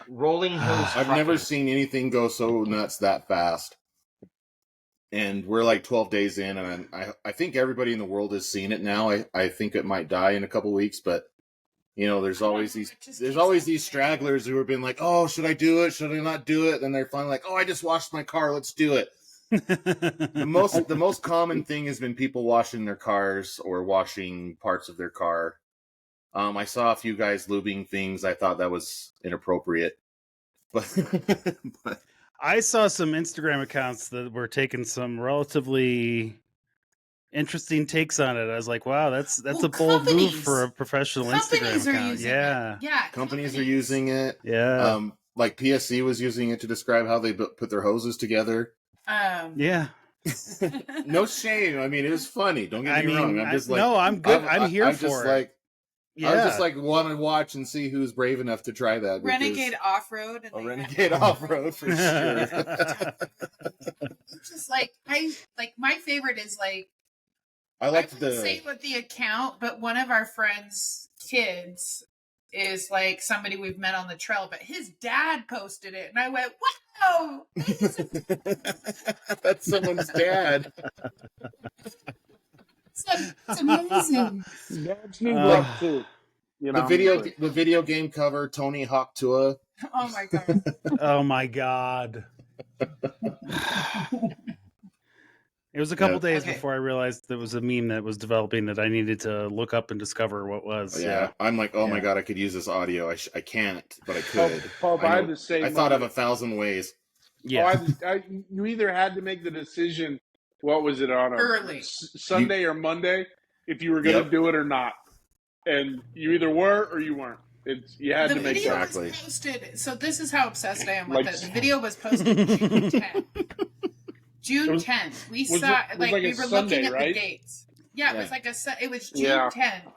Rolling Hills. I've never seen anything go so nuts that fast. And we're like 12 days in, and I think everybody in the world has seen it now. I think it might die in a couple weeks, but you know, there's always these stragglers who have been like, oh, should I do it? Should I not do it? Then they're finally like, oh, I just washed my car. Let's do it. The most common thing has been people washing their cars or washing parts of their car. I saw a few guys lubing things. I thought that was inappropriate. But I saw some Instagram accounts that were taking some relatively interesting takes on it. I was like, wow, that's a bold move for a professional Instagram account. Yeah, companies are using it. Yeah, like PSC was using it to describe how they put their hoses together. Yeah. No shame. I mean, it was funny. Don't get me wrong. I'm just no, I'm good. I'm here for it. I just like want to watch and see who's brave enough to try that. Renegade off-road. Renegade off-road for sure. It's just like my favorite is like I like say with the account, but one of our friends' kids is like somebody we've met on the trail, but his dad posted it, and I went, "Wow, that's someone's dad." It's amazing. Dads need love too. You know, the video game cover, Tony Hawk Tua. Oh my god! Oh my god! It was a couple days before I realized there was a meme that was developing that I needed to look up and discover what was. Yeah. I'm like, oh my god, I could use this audio. I can't, but I could. I had the same. I thought of 1,000 ways. Yeah. You either had to make the decision. What was it on early Sunday or Monday? If you were going to do it or not, and you either were or you weren't. You had to make that. The video was posted. So this is how obsessed I am with it. The video was posted June 10th. June 10th. We saw we were Sunday, looking at right? the dates. Yeah, it was like it was June 10th.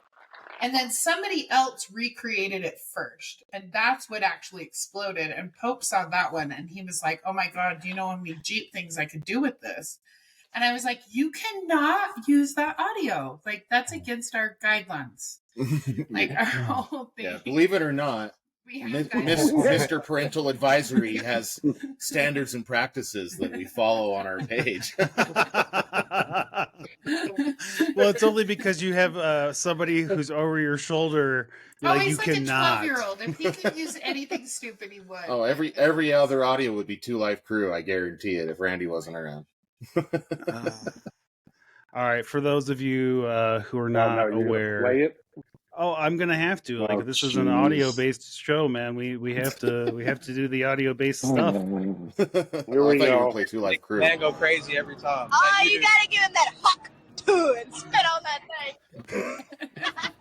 And then somebody else recreated it first. And that's what actually exploded. And Pope saw that one and he was like, oh my God, do you know how many Jeep things I could do with this? And I was like, you cannot use that audio. Like, that's against our guidelines. Like, our whole thing. Yeah, believe it or not, Mr. Parental Advisory has standards and practices that we follow on our page. Well, it's only because you have somebody who's over your shoulder. He's like a cannot. 12-year-old. If he could use anything stupid, he would. Oh, every other audio would be Two Life Crew. I guarantee it. If Randy wasn't around. All right, for those of you who are not aware, play it? Oh, I'm gonna have to. Like, this is an audio-based show, man. We have to do the audio-based stuff. Here we go. Play Two Life Crew. Man, go crazy every time. Oh, you gotta give him that huck to and spit on that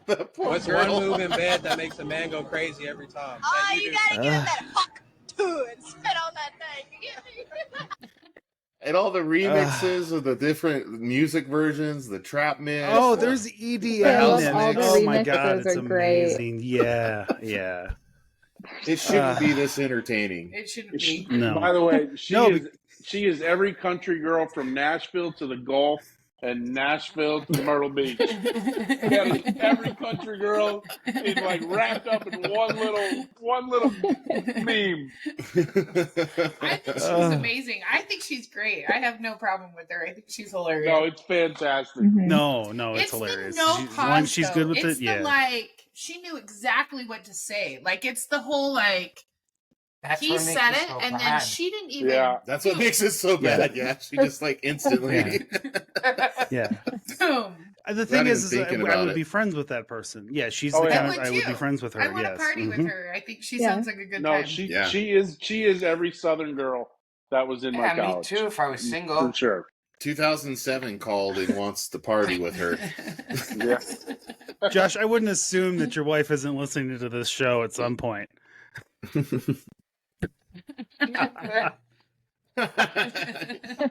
thing. What's one move in bed that makes a man go crazy every time? Oh, you gotta give him that huck to and spit on that thing. And all the remixes of the different music versions, the trap mix. Oh, there's EDM in it. Oh my god, it's amazing. Yeah. It shouldn't be this entertaining. It shouldn't be. No. By the way, she is every country girl from Nashville to the Gulf and Nashville to Myrtle Beach. Every country girl in like wrapped up in one little meme. I think she's amazing. I think she's great. I have no problem with her. I think she's hilarious. No, it's fantastic. No, it's hilarious. The no As long as pause, she's though. good with It's it, yeah. the like she knew exactly what to say. Like it's the whole like That's he what makes said it it so and then bad. she didn't even. Yeah. That's what makes it so bad. Yeah, she just like instantly. Yeah. Boom. The thing Not is even I thinking would about be it. friends with that person. Yeah, she's Oh, the yeah. kind of I would be too. friends with her. I want yes. to party with Mhm. her. I think she Yeah. sounds like a good No, time. she is every Southern girl that was in my Yeah, me college. too. If I was single, For sure. 2007 called and wants to party with her. Yeah. Josh, I wouldn't assume that your wife isn't listening to this show at some point.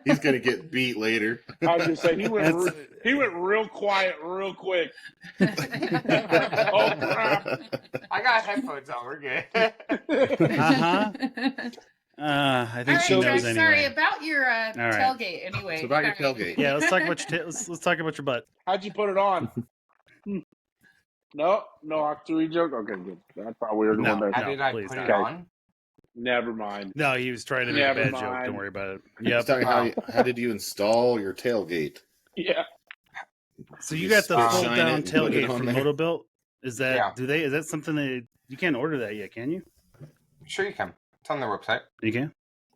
He's gonna get beat later. I was just saying he went real quiet real quick. Oh crap! I got headphones on. We're good. I think All right, she knows Josh, anyway. sorry about your right. tailgate. Anyway, It's about your All right. tailgate. Yeah, let's talk about your let's talk about your butt. How'd you put it on? No octory joke. Okay, good. That's probably weird. No. One How day. did I please put don't. it on? Never mind. No, he was trying to make a Never bad joke. mind. Don't worry about it. He's Yep. talking how did you install your tailgate? Yeah. So you got the spit fold shine it down and put it tailgate on from there? Motobuilt? Is that Yeah. is that something that you can't order that yet, can you? Sure, you can. It's on their website. You can?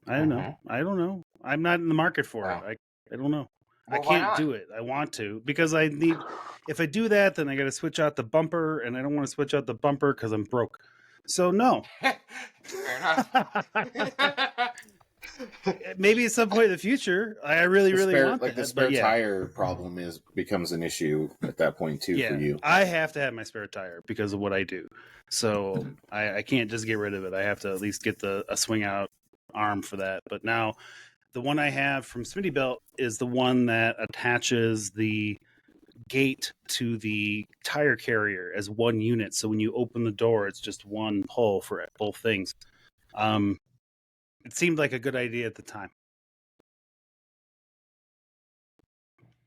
I don't know. I don't know. I'm not in the market for Oh. it. I don't know. Well, I why can't not? do it. I want to because I need. If I do that, then I got to switch out the bumper, and I don't want to switch out the bumper because I'm broke. So no. Fair enough. Maybe at some point in the future, I really spare, want like that. the spare but yeah. tire problem becomes an issue at that point too Yeah, for you. I have to have my spare tire because of what I do. So I can't just get rid of it. I have to at least get a swing out arm for that. But now the one I have from Smitty Belt is the one that attaches the gate to the tire carrier as one unit. So when you open the door, it's just one pull for both things. It seemed like a good idea at the time.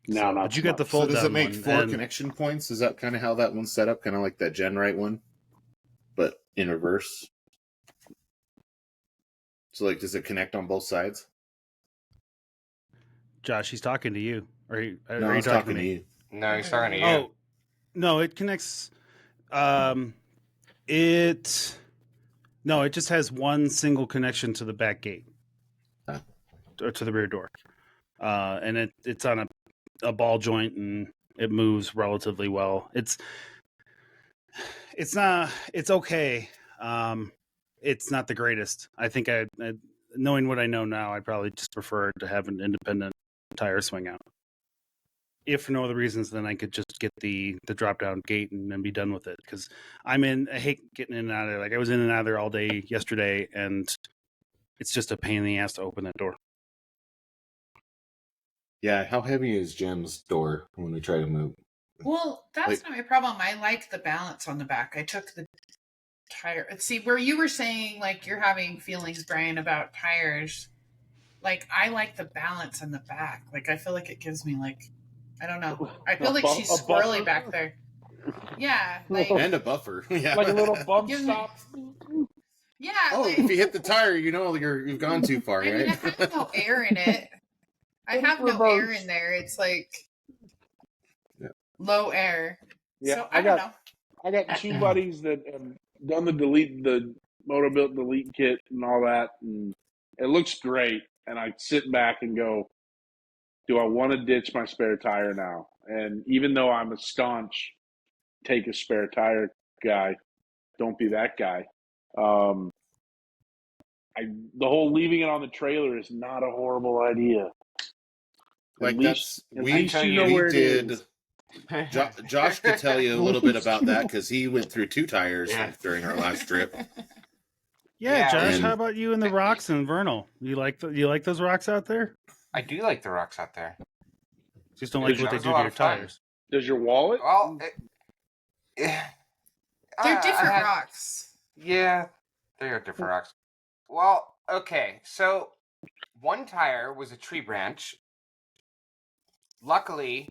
No, not but you got the So fold does down it make one, 4 and- connection points? Is that kind of how that one's set up? Kind of like that GenRight one, but in reverse. So like, does it connect on both sides? Josh, he's talking to you. Are you No, I was talking to you. No, he's talking to you. Oh, no, it connects. It just has one single connection to the back gate, or to the rear door, and it's on a ball joint and it moves relatively well. It's okay. It's not the greatest. I think I knowing what I know now, I'd probably just prefer to have an independent tire swing out. If for no other reasons, then I could just get the drop down gate and then be done with it. Because I hate getting in and out of there. Like I was in and out of there all day yesterday, and it's just a pain in the ass to open that door. Yeah, how heavy is Jim's door when we try to move? Well, that's not my problem. I like the balance on the back. I took the tire. See, where you were saying like you're having feelings, Brian, about tires. Like I like the balance on the back. Like I feel like it gives me like I don't know. I feel like she's squirrely back there. Yeah, like And a buffer. Yeah. Like a little bump Gives me- stop. yeah. Oh, like, if you hit the tire, you know you've gone too far, I mean, I right? have no air in it. I have no air in there. It's like low air. Yeah, So I don't know. I got two buddies that have done the Motobuilt delete kit and all that, and it looks great. And I sit back and go, do I want to ditch my spare tire now? And even though I'm a staunch take a spare tire guy, don't be that guy. The whole leaving it on the trailer is not a horrible idea. Like at least we you know where it is. Josh could tell you a little bit about that because he went through 2 tires during our last trip. Yeah, Josh, and- how about you and the rocks in Vernal? You like those rocks out there? I do like the rocks out there. Just don't like That what they was do a to lot your of fun. tires. Does your wallet? Well, They're different rocks. Yeah, they are different rocks. Well, okay, so one tire was a tree branch, luckily,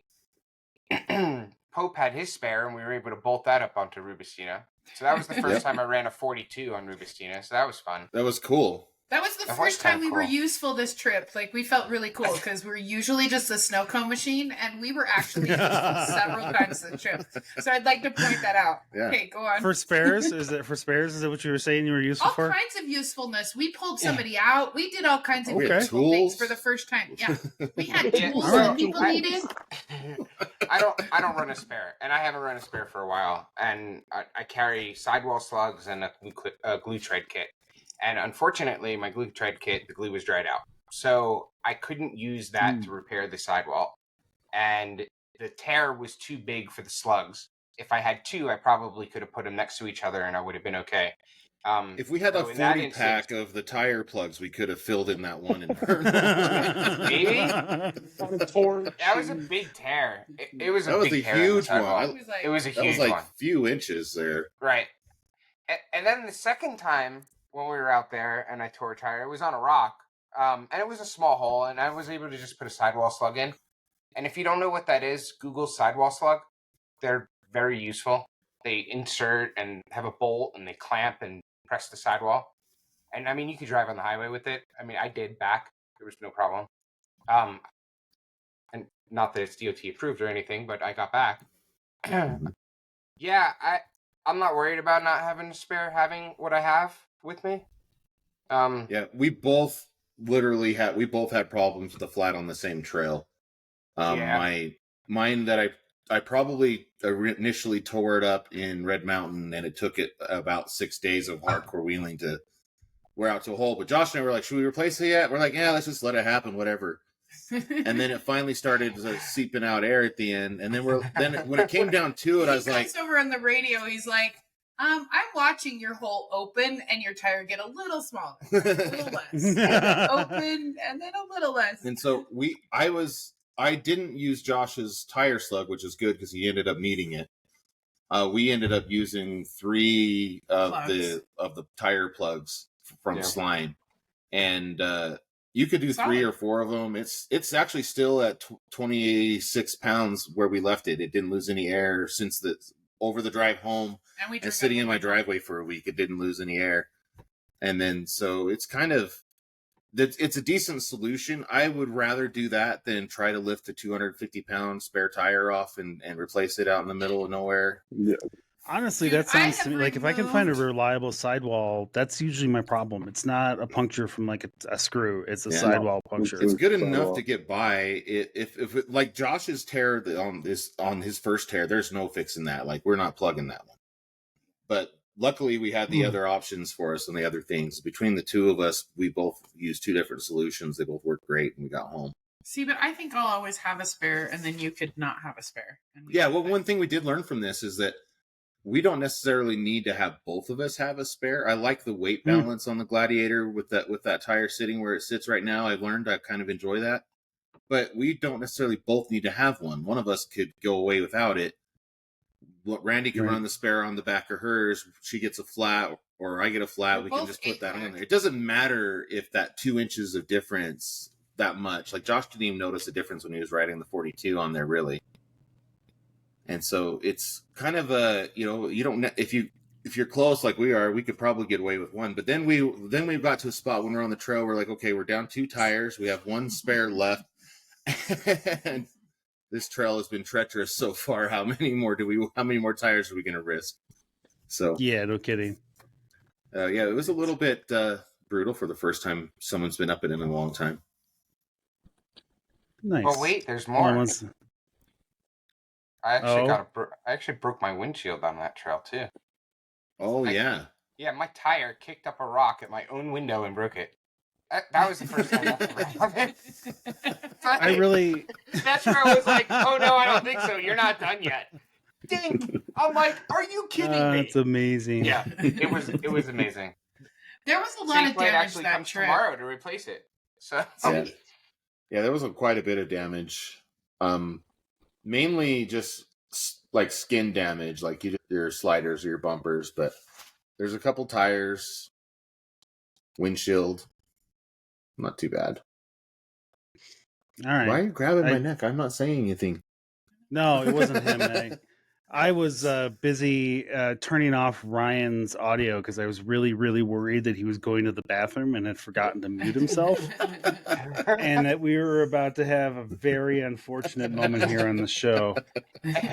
Pope had his spare, and we were able to bolt that up onto Rubistina. So that was the first time I ran a 42 on Rubistina, so that was fun. That was cool. That was the That first was kinda time we were cool. useful this trip. Like, we felt really cool because we're usually just a snow cone machine, and we were actually useful several times this trip. So I'd like to point that out. Yeah. Okay, go on. For spares? Is it what you were saying you were useful All for? kinds of usefulness. We pulled somebody out. We did all kinds of Okay. useful things Tools. for the first time. Yeah, we had Yeah, tools so that people needed. I don't run a spare, and I haven't run a spare for a while. And I carry sidewall slugs and a glue tread kit. And unfortunately, my glue tread kit, the glue was dried out, so I couldn't use that to repair the sidewall. And the tear was too big for the slugs. If I had two, I probably could have put them next to each other, and I would have been okay. If we had so a in that 40 instance- pack of the tire plugs, we could have filled in that one and burned Maybe? Torch. That was a big tear. It was a That was big a tear in the huge one. sidewall. I- It was a That huge was like one. few inches there. Right. And then the second time when we were out there and I tore a tire, it was on a rock. And it was a small hole, and I was able to just put a sidewall slug in. And if you don't know what that is, Google sidewall slug. They're very useful. They insert and have a bolt, and they clamp and press the sidewall. And I mean, you could drive on the highway with it. I mean, I did back. There was no problem. And not that it's DOT approved or anything, but I got back. Yeah, I'm not worried about not having a spare, having what I have with me. Yeah, we both had problems with the flat on the same trail. Yeah. Mine that I probably initially tore it up in Red Mountain, and it took it about 6 days of hardcore wheeling to wear out to a hole. But Josh and I were like, should we replace it yet? We're like, yeah, let's just let it happen, whatever. And then it finally started seeping out air at the end. And then when it came down to it, I was He like, comes over on the radio. He's like, I'm watching your hole open and your tire get a little smaller, a little less. Open and then a little less. and so I didn't use Josh's tire slug, which is good because he ended up needing it. We ended up using 3 of the tire plugs from Slime, and you could do 3 or 4 of them. It's actually still at 26 pounds where we left it. It didn't lose any air since over the drive home and sitting in my driveway for a week. It didn't lose any air, and then so it's kind of. It's a decent solution. I would rather do that than try to lift a 250-pound spare tire off and replace it out in the middle of nowhere. Yeah. Honestly, that sounds to me like if I can find a reliable sidewall, that's usually my problem. It's not a puncture from like a screw; it's a sidewall puncture. It's good enough to get by. If like Josh's tear on his first tear, there's no fixing that. Like we're not plugging that one. But luckily, we had the other options for us and the other things. Between the two of us, we both used 2 different solutions. They both worked great, and we got home. See, but I think I'll always have a spare, and then you could not have a spare. Yeah, well, one thing we did learn from this is that we don't necessarily need to have both of us have a spare. I like the weight balance on the Gladiator with that tire sitting where it sits right now. I've learned I kind of enjoy that. But we don't necessarily both need to have one. One of us could go away without it. Randy can run the spare on the back of hers. She gets a flat, or I get a flat. We can just put that on there. It doesn't matter if that 2 inches of difference that much. Like Josh didn't even notice a difference when he was riding the 42 on there, really. And so it's kind of you don't if you're close like we are, we could probably get away with one. But then we got to a spot when we're on the trail. We're like, okay, we're down 2 tires. We have 1 spare left. And this trail has been treacherous so far. How many more tires are we going to risk? So yeah, no kidding. Yeah, it was a little bit brutal for the first time someone's been up it in a long time. Nice. Oh wait, there's more. I actually broke my windshield on that trail too. Oh yeah. Yeah, my tire kicked up a rock at my own window and broke it. That was the first time that's ever happened. That's where I was like, oh no, I don't think so. You're not done yet. Ding! I'm like, are you kidding me? That's amazing. Yeah, it was amazing. There was a lot of damage actually that comes trip. tomorrow to replace it. So yeah, there was quite a bit of damage. Mainly just like skin damage, like your sliders or your bumpers, but there's a couple tires, windshield. Not too bad. All right. Why are you grabbing my neck? I'm not saying anything. No, it wasn't him. I was busy turning off Ryan's audio because I was really, really worried that he was going to the bathroom and had forgotten to mute himself. And that we were about to have a very unfortunate moment here on the show.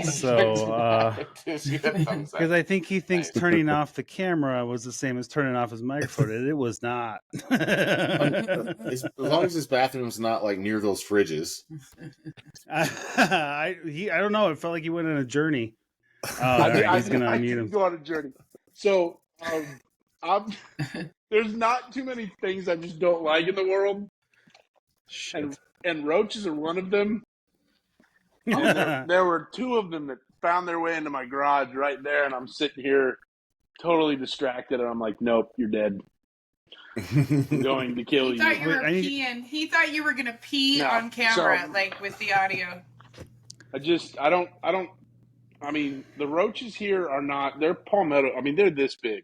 So, because I think he thinks turning off the camera was the same as turning off his microphone, and it was not. As long as his bathroom's not like near those fridges. I don't know. It felt like he went on a journey. He's going to unmute him. Go on a journey. So, there's not too many things I just don't like in the world. And roaches are one of them. And there were two of them that found their way into my garage right there, and I'm sitting here totally distracted, and I'm like, nope, you're dead. I'm going to kill He thought you you. were peeing. He thought you were gonna pee on camera, like with the audio. I mean, the roaches here are not, they're palmetto. I mean, they're this big.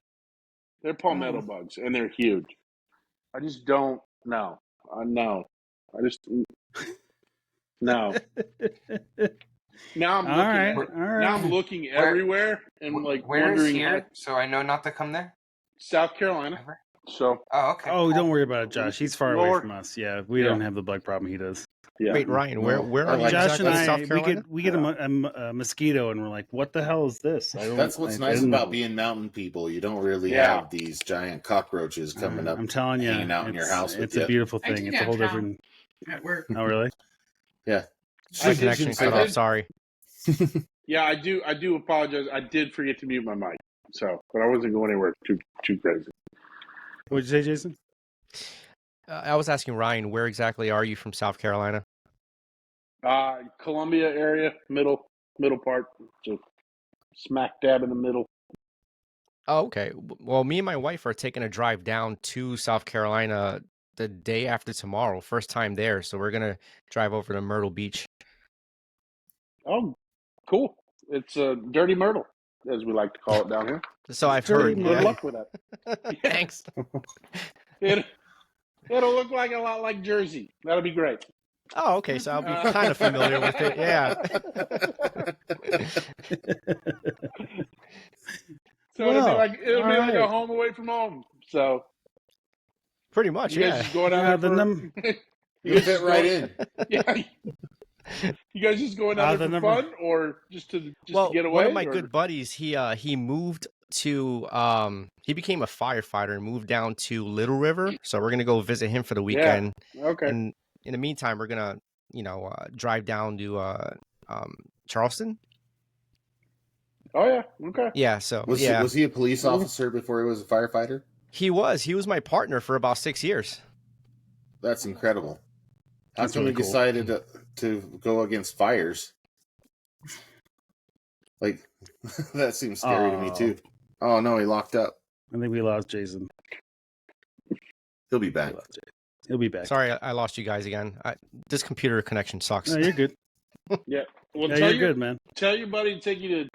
They're palmetto bugs, and they're huge. I just don't know. No. No. Now I'm looking everywhere and like where is wondering. Here, so I know not to come there? South Carolina. So. Oh, okay. Oh, don't worry about it, Josh. He's far away from us. Yeah, we don't have the bug problem he does. Yeah. Wait, Ryan, where are you Josh exactly? and I, South Carolina? we get a mosquito, and we're like, "What the hell is this?" That's what's nice about being mountain people. You don't really have these giant cockroaches coming up. I'm telling you, hanging out in your house. It's a beautiful thing. It's a whole different. At work. Oh, really? Yeah. My connection cut off. Sorry. Yeah, I do apologize. I did forget to mute my mic, but I wasn't going anywhere too crazy. What did you say, Jason? I was asking Ryan, where exactly are you from South Carolina? Columbia area, middle part, so smack dab in the middle. Oh, okay. Well, me and my wife are taking a drive down to South Carolina the day after tomorrow. First time there, so we're gonna drive over to Myrtle Beach. Oh, cool! It's a dirty Myrtle, as we like to call it down here. So I've heard. Good luck with that. Thanks. It'll look like a lot like Jersey. That'll be great. Oh, okay. So I'll be kind of familiar with it. Yeah. So it'll be like a home away from home. So pretty much, you guys just going out there you fit right in. Yeah. You guys just going out there for fun, or just to get away? One of my good buddies, he moved to he became a firefighter and moved down to Little River. So we're gonna go visit him for the weekend. Yeah. Okay. And in the meantime, we're gonna drive down to Charleston. Oh yeah. Okay. Yeah. So was he a police officer before he was a firefighter? He was my partner for about 6 years. That's incredible. How come he decided to go against fires? Like, that seems scary to me too. Oh no, he locked up. I think we lost Jason. He'll be back. He'll be back. Sorry, I lost you guys again. This computer connection sucks. No, you're good. Yeah. Well, you're good, man. Tell your buddy to take you to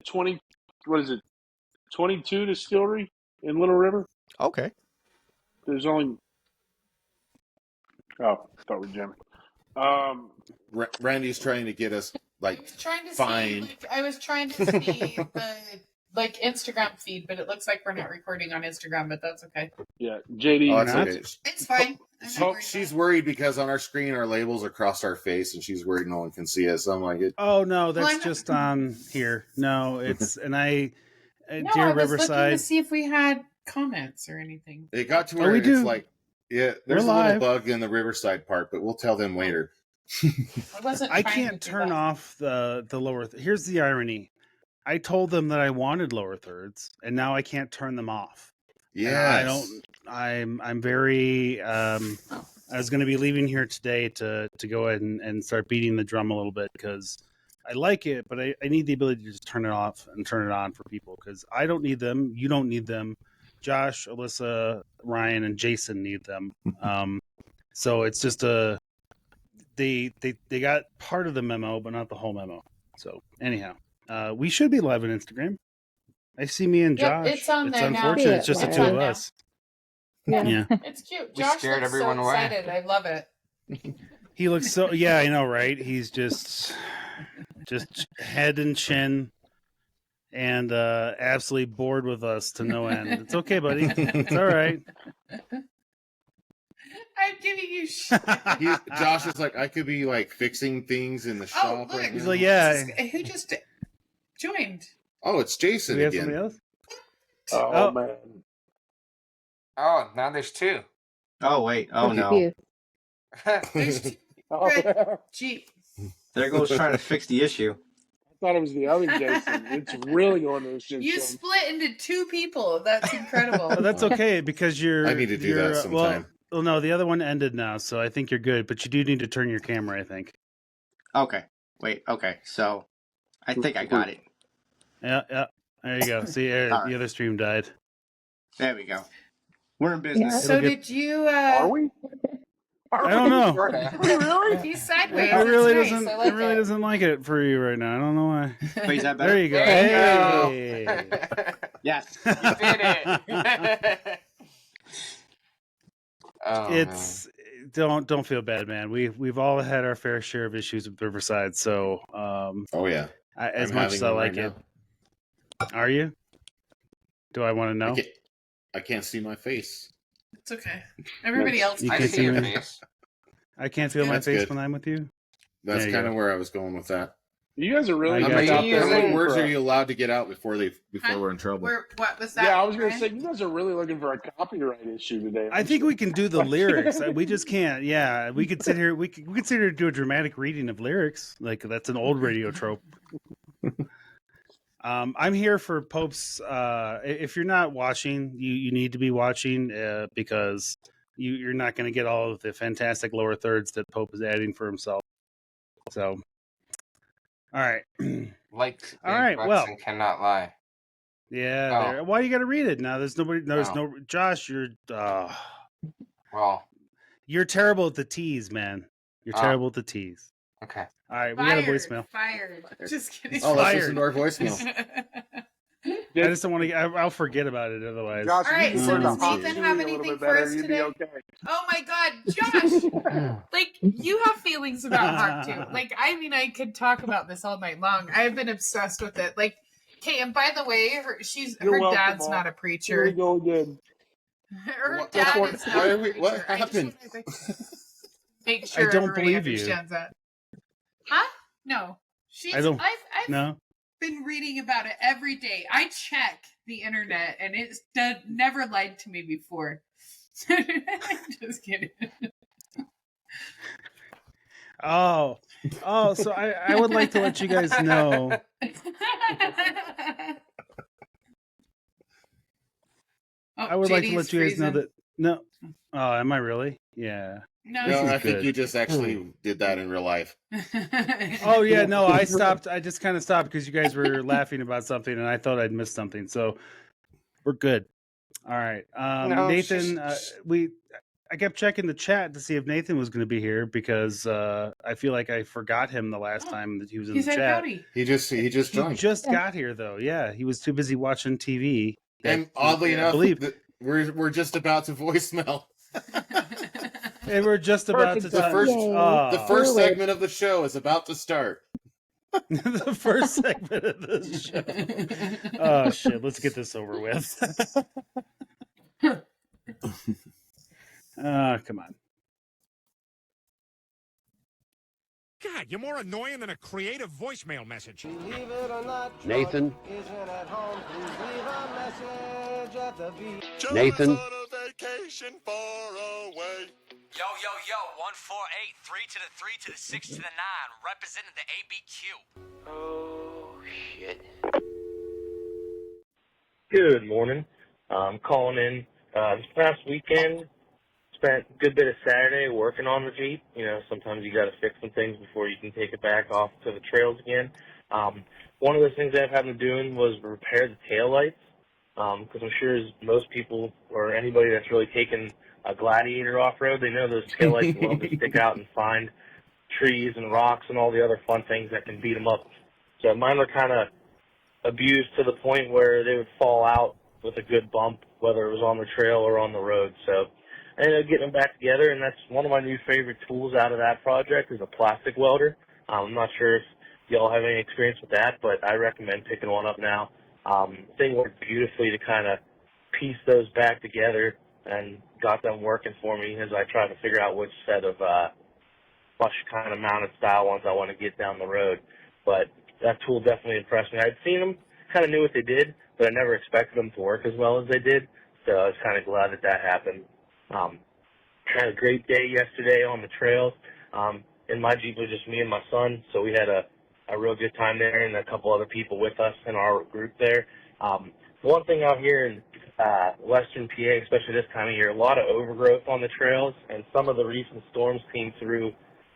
22 Distillery in Little River. Okay. There's only. Oh, I thought we were jamming. Randy's trying to get us fined. I was trying to see the Instagram feed, but it looks like we're not recording on Instagram, but that's okay. Yeah, JD. Oh, that's okay. It's fine. She's worried because on our screen our labels are across our face, and she's worried no one can see us. I'm like, oh no, that's just on here. No, it's and I. Dear I was Riverside. looking to see if we had comments or anything. It got to where it's like, yeah, there's a little bug in the Riverside part, but we'll tell them later. I can't turn off the lower. Here's the irony. I told them that I wanted lower thirds, and now I can't turn them off. Yeah, I'm very. I was going to be leaving here today to go ahead and start beating the drum a little bit because I like it, but I need the ability to just turn it off and turn it on for people because I don't need them. You don't need them. Josh, Alyssa, Ryan, and Jason need them. So it's just they got part of the memo, but not the whole memo. So anyhow, we should be live on Instagram. I see me and Josh. It's on there now. Unfortunate. It's just the two of us. Yeah. It's cute. Josh scared looks everyone so away. excited. I love it. He looks so. Yeah, I know, right? He's just head and chin, and absolutely bored with us to no end. It's okay, buddy. It's all right. I'm giving you shit. Josh is like, I could be like fixing things in the shop look. right now. He's like, yeah. Who just joined? Oh, it's Jason Do we have again. somebody else? Oh, man. Oh, now there's two. Oh wait. Oh no. There's two. Oh, Red Jeep. There goes trying to fix the issue. I thought it was the other Jason. It's really going to a shit You show. split into two people. That's incredible. Oh, that's okay because you're. I need to do that sometime. Well, no, the other one ended now, so I think you're good. But you do need to turn your camera, I think. Okay. Wait. Okay. So, I think I got it. Yeah. There you go. See, the right. other stream died. There we go. We're in business. So did you? Are we? I don't know. Really? He's sideways. It really That's doesn't. nice. I like It really doesn't like it for you right now. I don't know why. Wait, is that better? There you go. There you Hey. Yes. You did it. Oh, It's don't feel bad, man. We've all had our fair share of issues with Riverside, so Oh yeah. as I'm much as I having one like right it, are you? Do I want to know? I can't see my face. It's okay. Everybody else. You I can't see see your me. face. I can't feel my That's face good. when I'm with you. That's There you kind of go. where I was going with that. You guys are really I How got many, you. out there how many looking words for are a- you allowed to get out before Huh? we're in trouble? What was that? Yeah, I was going to Brian? say, you guys are really looking for a copyright issue today. I think we can do the lyrics. We just can't. Yeah, we could sit here. We could sit here and do a dramatic reading of lyrics. Like that's an old radio trope. I'm here for Pope's. If you're not watching, you need to be watching because you're not going to get all of the fantastic lower thirds that Pope is adding for himself. So, all right. Like All right, big well. butts and cannot lie. Yeah. Oh. There. Why you got to read it now? There's nobody. There's Oh. no. Josh, Well, you're terrible at the tease, man. You're Ah. terrible at the tease. okay. All right, we got a Fired. voicemail. Fired. Just kidding. Oh, let's Fired. listen to our voicemail. I just don't want to. I'll forget about it otherwise. Josh, All right, if you so turn does the hot Nathan chili have a little anything bit for better, us you'd today? be okay. Oh my God, Josh! Like, you have feelings about Hawk too. Like, I mean, I could talk about this all night long. I've been obsessed with it. Like, okay, and by the way, her You're welcome, dad's Mom. not a Here we preacher. go again. Her What- dad what- is not why a are we- preacher. what I just happened? wanna make sure don't everybody believe you. understands that. Huh? No. I don't- I've No. been reading about it every day. I check the internet, and it's never lied to me before. Just kidding. Oh. So I would like to let you guys know. I would like to let you guys know that. No. Oh, am I really? Yeah. No, No, is I think good. you just actually did that in real life. Oh yeah, no, I stopped. I just kind of stopped because you guys were laughing about something, and I thought I'd missed something. So we're good. All right, No, Nathan. I kept checking the chat to see if Nathan was going to be here because I feel like I forgot him the last time that he was in He the said chat. howdy. He just He joined. just got here though. Yeah, he was too busy watching TV. And oddly I enough, believe we're just about to voicemail. and we're just about to Perfect touch. Yay. The first segment of the show is about to start. the first segment of the show. Oh shit! Let's get this over with. Come on. God, you're more annoying than a creative voicemail message. Nathan? Nathan? Yo, 148, 3 to the 3 to the 6 to the 9, representing the ABQ. Oh shit. Good morning. I'm calling in this past weekend. Spent a good bit of Saturday working on the Jeep. You know, sometimes you got to fix some things before you can take it back off to the trails again. One of the things I've had to doing was repair the taillights, because I'm sure as most people or anybody that's really taken a Gladiator off-road, they know those taillights love to stick out and find trees and rocks and all the other fun things that can beat them up. So mine were kind of abused to the point where they would fall out with a good bump, whether it was on the trail or on the road. So I ended up getting them back together, and that's one of my new favorite tools out of that project is a plastic welder. I'm not sure if y'all have any experience with that, but I recommend picking one up now. Thing worked beautifully to kind of piece those back together and got them working for me as I try to figure out which set of flush kind of mounted style ones I want to get down the road. But that tool definitely impressed me. I'd seen them, kind of knew what they did, but I never expected them to work as well as they did. So I was kind of glad that that happened. Had a great day yesterday on the trails. In my Jeep, it was just me and my son, so we had a real good time there and a couple other people with us in our group there. One thing out here in western PA, especially this time of year, a lot of overgrowth on the trails, and some of the recent storms came through.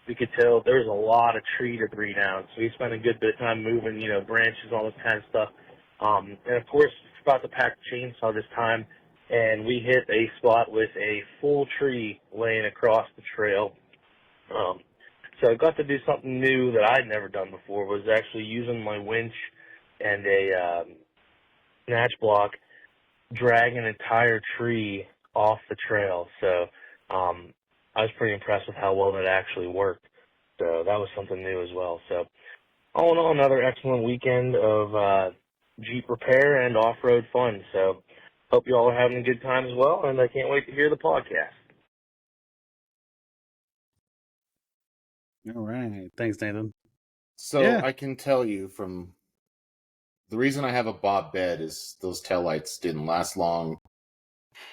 We could tell there was a lot of tree debris down, so we spent a good bit of time moving, branches, all this kind of stuff. And of course, about to pack the chainsaw this time, and we hit a spot with a full tree laying across the trail. So I got to do something new that I'd never done before, was actually using my winch and a snatch block, drag an entire tree off the trail. So I was pretty impressed with how well that actually worked. So that was something new as well. So all in all, another excellent weekend of Jeep repair and off-road fun. So hope you all are having a good time as well, and I can't wait to hear the podcast. All right. Thanks, Nathan. So Yeah. I can tell you from the reason I have a bob bed is those taillights didn't last long.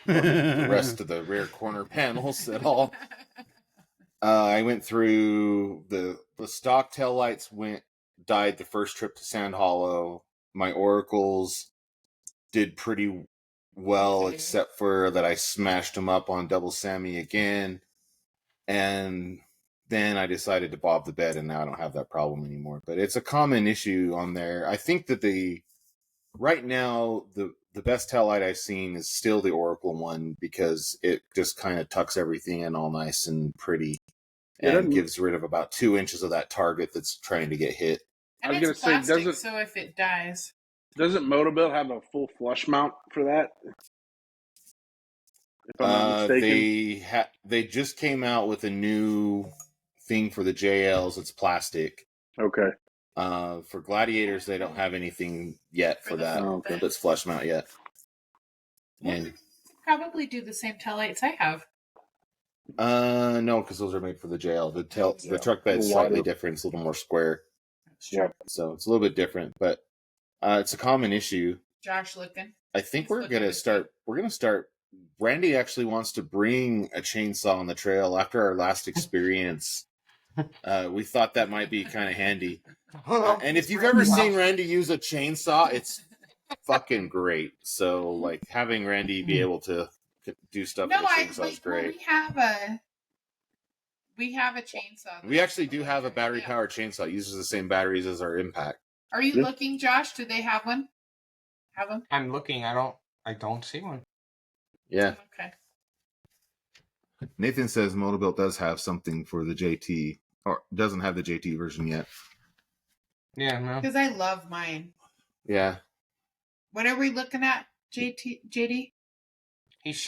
Or the rest of the rear corner panels at all. I went through the stock taillights died the first trip to Sand Hollow. My Oracles did pretty well, except for that I smashed them up on Double Sammy again. And then I decided to bob the bed, and now I don't have that problem anymore. But it's a common issue on there. I think that right now, the best taillight I've seen is still the Oracle one, because it just kind of tucks everything in all nice and pretty and gives rid of about 2 inches of that target that's trying to get hit. And it's plastic, so if it dies. Doesn't Motobuild have a full flush mount for that? If I'm not mistaken. They just came out with a new thing for the JLs. It's plastic. Okay. For Gladiators, they don't have anything yet for that that's flush mount yet. And Probably do the same taillights I have. No, because those are made for the JL. The truck bed's slightly different. It's a little more square. Yeah. So it's a little bit different, but it's a common issue. Josh looking. I think we're gonna start. Randy actually wants to bring a chainsaw on the trail after our last experience. We thought that might be kind of handy. And if you've ever seen Randy use a chainsaw, it's fucking great. So, like, having Randy be able to do stuff with a chainsaw is great. We have a chainsaw. We actually do have a battery-powered chainsaw. It uses the same batteries as our Impact. Are you looking, Josh? Do they have one? Have them? I'm looking. I don't see one. Yeah. Okay. Nathan says Motobuilt does have something for the JT, or doesn't have the JT version yet. Yeah, no. Because I love mine. Yeah. What are we looking at, JD? He's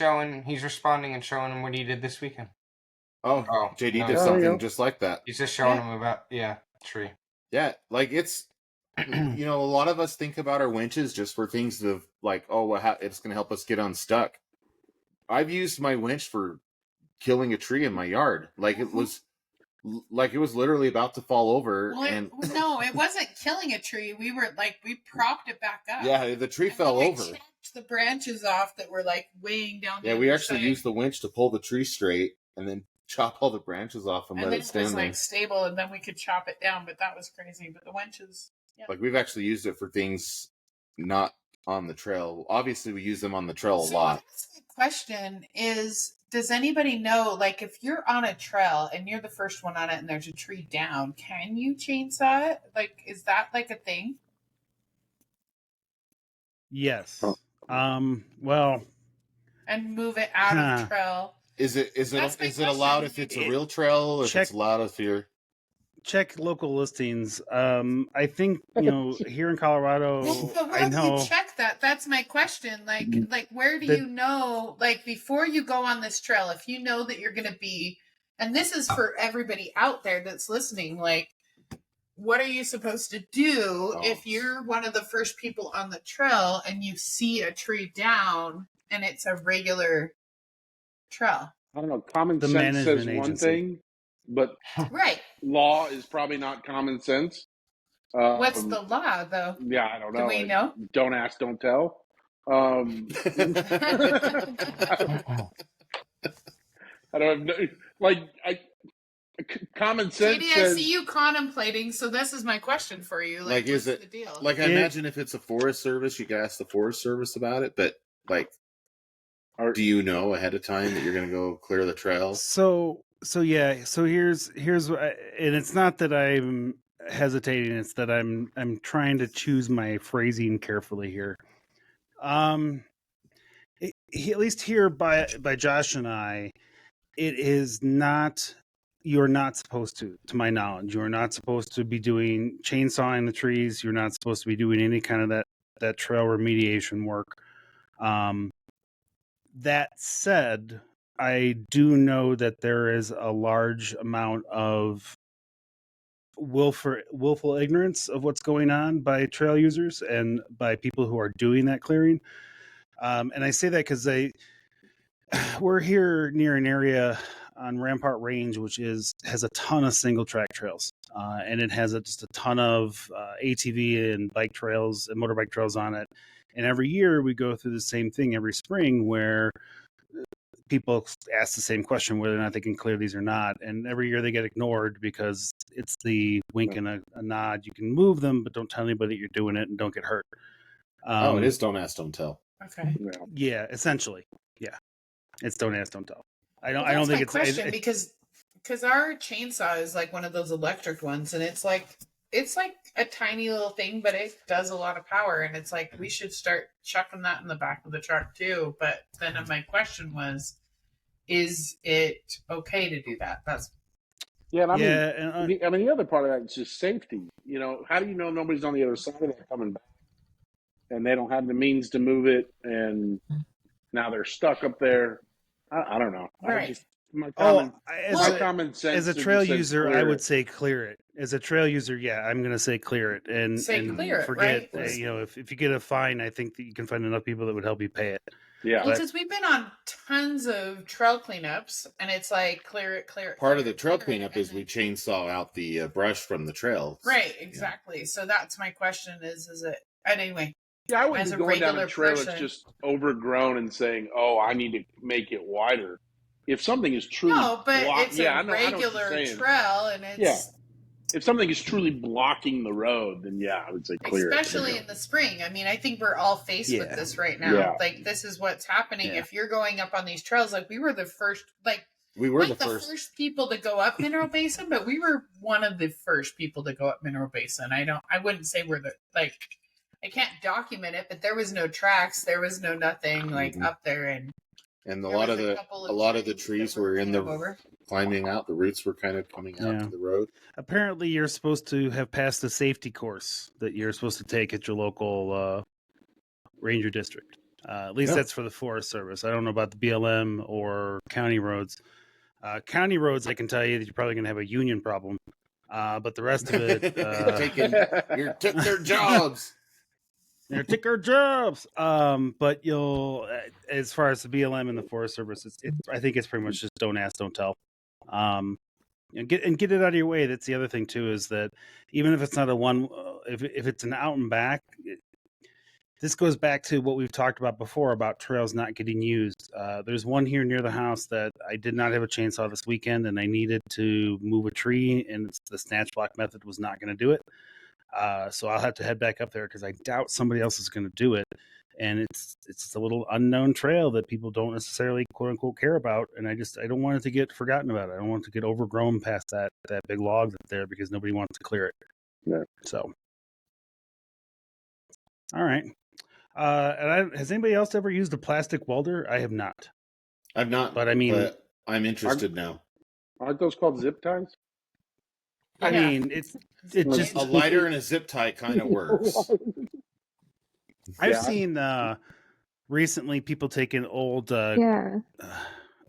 responding and showing him what he did this weekend. Oh, JD did something just like that. He's just showing him about, tree. Yeah, like it's, a lot of us think about our winches just for things of like, it's going to help us get unstuck. I've used my winch for killing a tree in my yard. Like it was literally about to fall over. Well, no, it wasn't killing a tree. We propped it back up. Yeah, the tree fell over. We chopped the branches off that were weighing down. Yeah, we actually used the winch to pull the tree straight and then chop all the branches off and let it stand there. It was stable, and then we could chop it down. But that was crazy. But the winches, we've actually used it for things not on the trail. Obviously, we use them on the trail a lot. The question is, does anybody know, if you're on a trail and you're the first one on it and there's a tree down, can you chainsaw it? Is that a thing? Yes. Well. And move it out of the trail. Is it allowed if it's a real trail, or if it's allowed if you're... check local listings. I think here in Colorado, Well, but I how do know you check that? That's my question. Like where do you know? Like before you go on this trail, if you know that you're going to be, and this is for everybody out there that's listening, like what are you supposed to do if you're one of the first people on the trail and you see a tree down and it's a regular trail? I don't know. Common the sense says management one agency. thing, but Right. law is probably not common sense. What's the law, though? Yeah, I don't know. Do we Like, know? don't ask, don't tell. I don't know. Like, common sense JD, I says. see you contemplating, so this is my question for you. Like is what's it the deal? like I imagine if it's a Forest Service, you could ask the Forest Service about it, but like, do you know ahead of time that you're going to go clear the trails? So here's what and it's not that I'm hesitating, it's that I'm trying to choose my phrasing carefully here. At least here by Josh and I, it is not, you're not supposed to my knowledge, you're not supposed to be doing chainsawing the trees, you're not supposed to be doing any kind of that trail remediation work. That said, I do know that there is a large amount of willful ignorance of what's going on by trail users and by people who are doing that clearing. And I say that because we're here near an area on Rampart Range, which has a ton of single track trails, and it has just a ton of ATV and bike trails and motorbike trails on it. And every year we go through the same thing every spring where people ask the same question whether or not they can clear these or not. And every year they get ignored because it's the wink and a nod. You can move them, but don't tell anybody you're doing it and don't get hurt. It is don't ask, don't tell. Okay. Yeah, essentially. Yeah. It's don't ask, don't tell. I don't think it's question because our chainsaw is like one of those electric ones, and it's like a tiny little thing, but it does a lot of power, and it's like we should start chucking that in the back of the truck too. But then my question was, is it okay to do that? That's And the other part of that is just safety. You know, how do you know nobody's on the other side of that coming back, and they don't have the means to move it, and now they're stuck up there? I don't know. Right. My common sense. As a trail user, I would say clear it. As a trail user, yeah, I'm going to say clear it and clear it, forget. right? If you get a fine, I think that you can find enough people that would help you pay it. Yeah. Well, because we've been on tons of trail cleanups, and it's like clear it. Part of the trail cleanup is we chainsaw out the brush from the trail. Right, exactly. Yeah. So that's my question: is it anyway? Yeah, I wouldn't be going down a trail that's just overgrown and saying, "Oh, I need to make it wider." If something is truly it's a regular trail, and it's if something is truly blocking the road, then I would say clear. Especially in the spring. I mean, I think we're all faced with this right now. Yeah. Like this is what's happening. Yeah. If you're going up on these trails, like we were the first, the first people to go up Mineral Basin, but we were one of the first people to go up Mineral Basin. I wouldn't say we're I can't document it, but there was no tracks, there was no nothing up there, and a lot of the trees were in the climbing out. The roots were kind of coming out to the road. Apparently, you're supposed to have passed a safety course that you're supposed to take at your local ranger district. At least that's for the Forest Service. I don't know about the BLM or county roads. County roads, I can tell you that you're probably going to have a union problem. But the rest of it, you took their jobs. They're took our jobs. But you'll, as far as the BLM and the Forest Service, I think it's pretty much just don't ask, don't tell. Get it out of your way. That's the other thing too, is that even if it's not if it's an out and back, this goes back to what we've talked about before about trails not getting used. There's one here near the house that I did not have a chainsaw this weekend, and I needed to move a tree, and the snatch block method was not going to do it. So I'll have to head back up there because I doubt somebody else is going to do it. And it's a little unknown trail that people don't necessarily quote unquote care about. And I don't want it to get forgotten about. I don't want it to get overgrown past that big log that's there because nobody wants to clear it. Yeah. So, all right. Has anybody else ever used a plastic welder? I have not. I've not. But I mean, I'm interested now. Aren't those called zip ties? I mean, it just a lighter and a zip tie kind of works. I've seen recently people taking old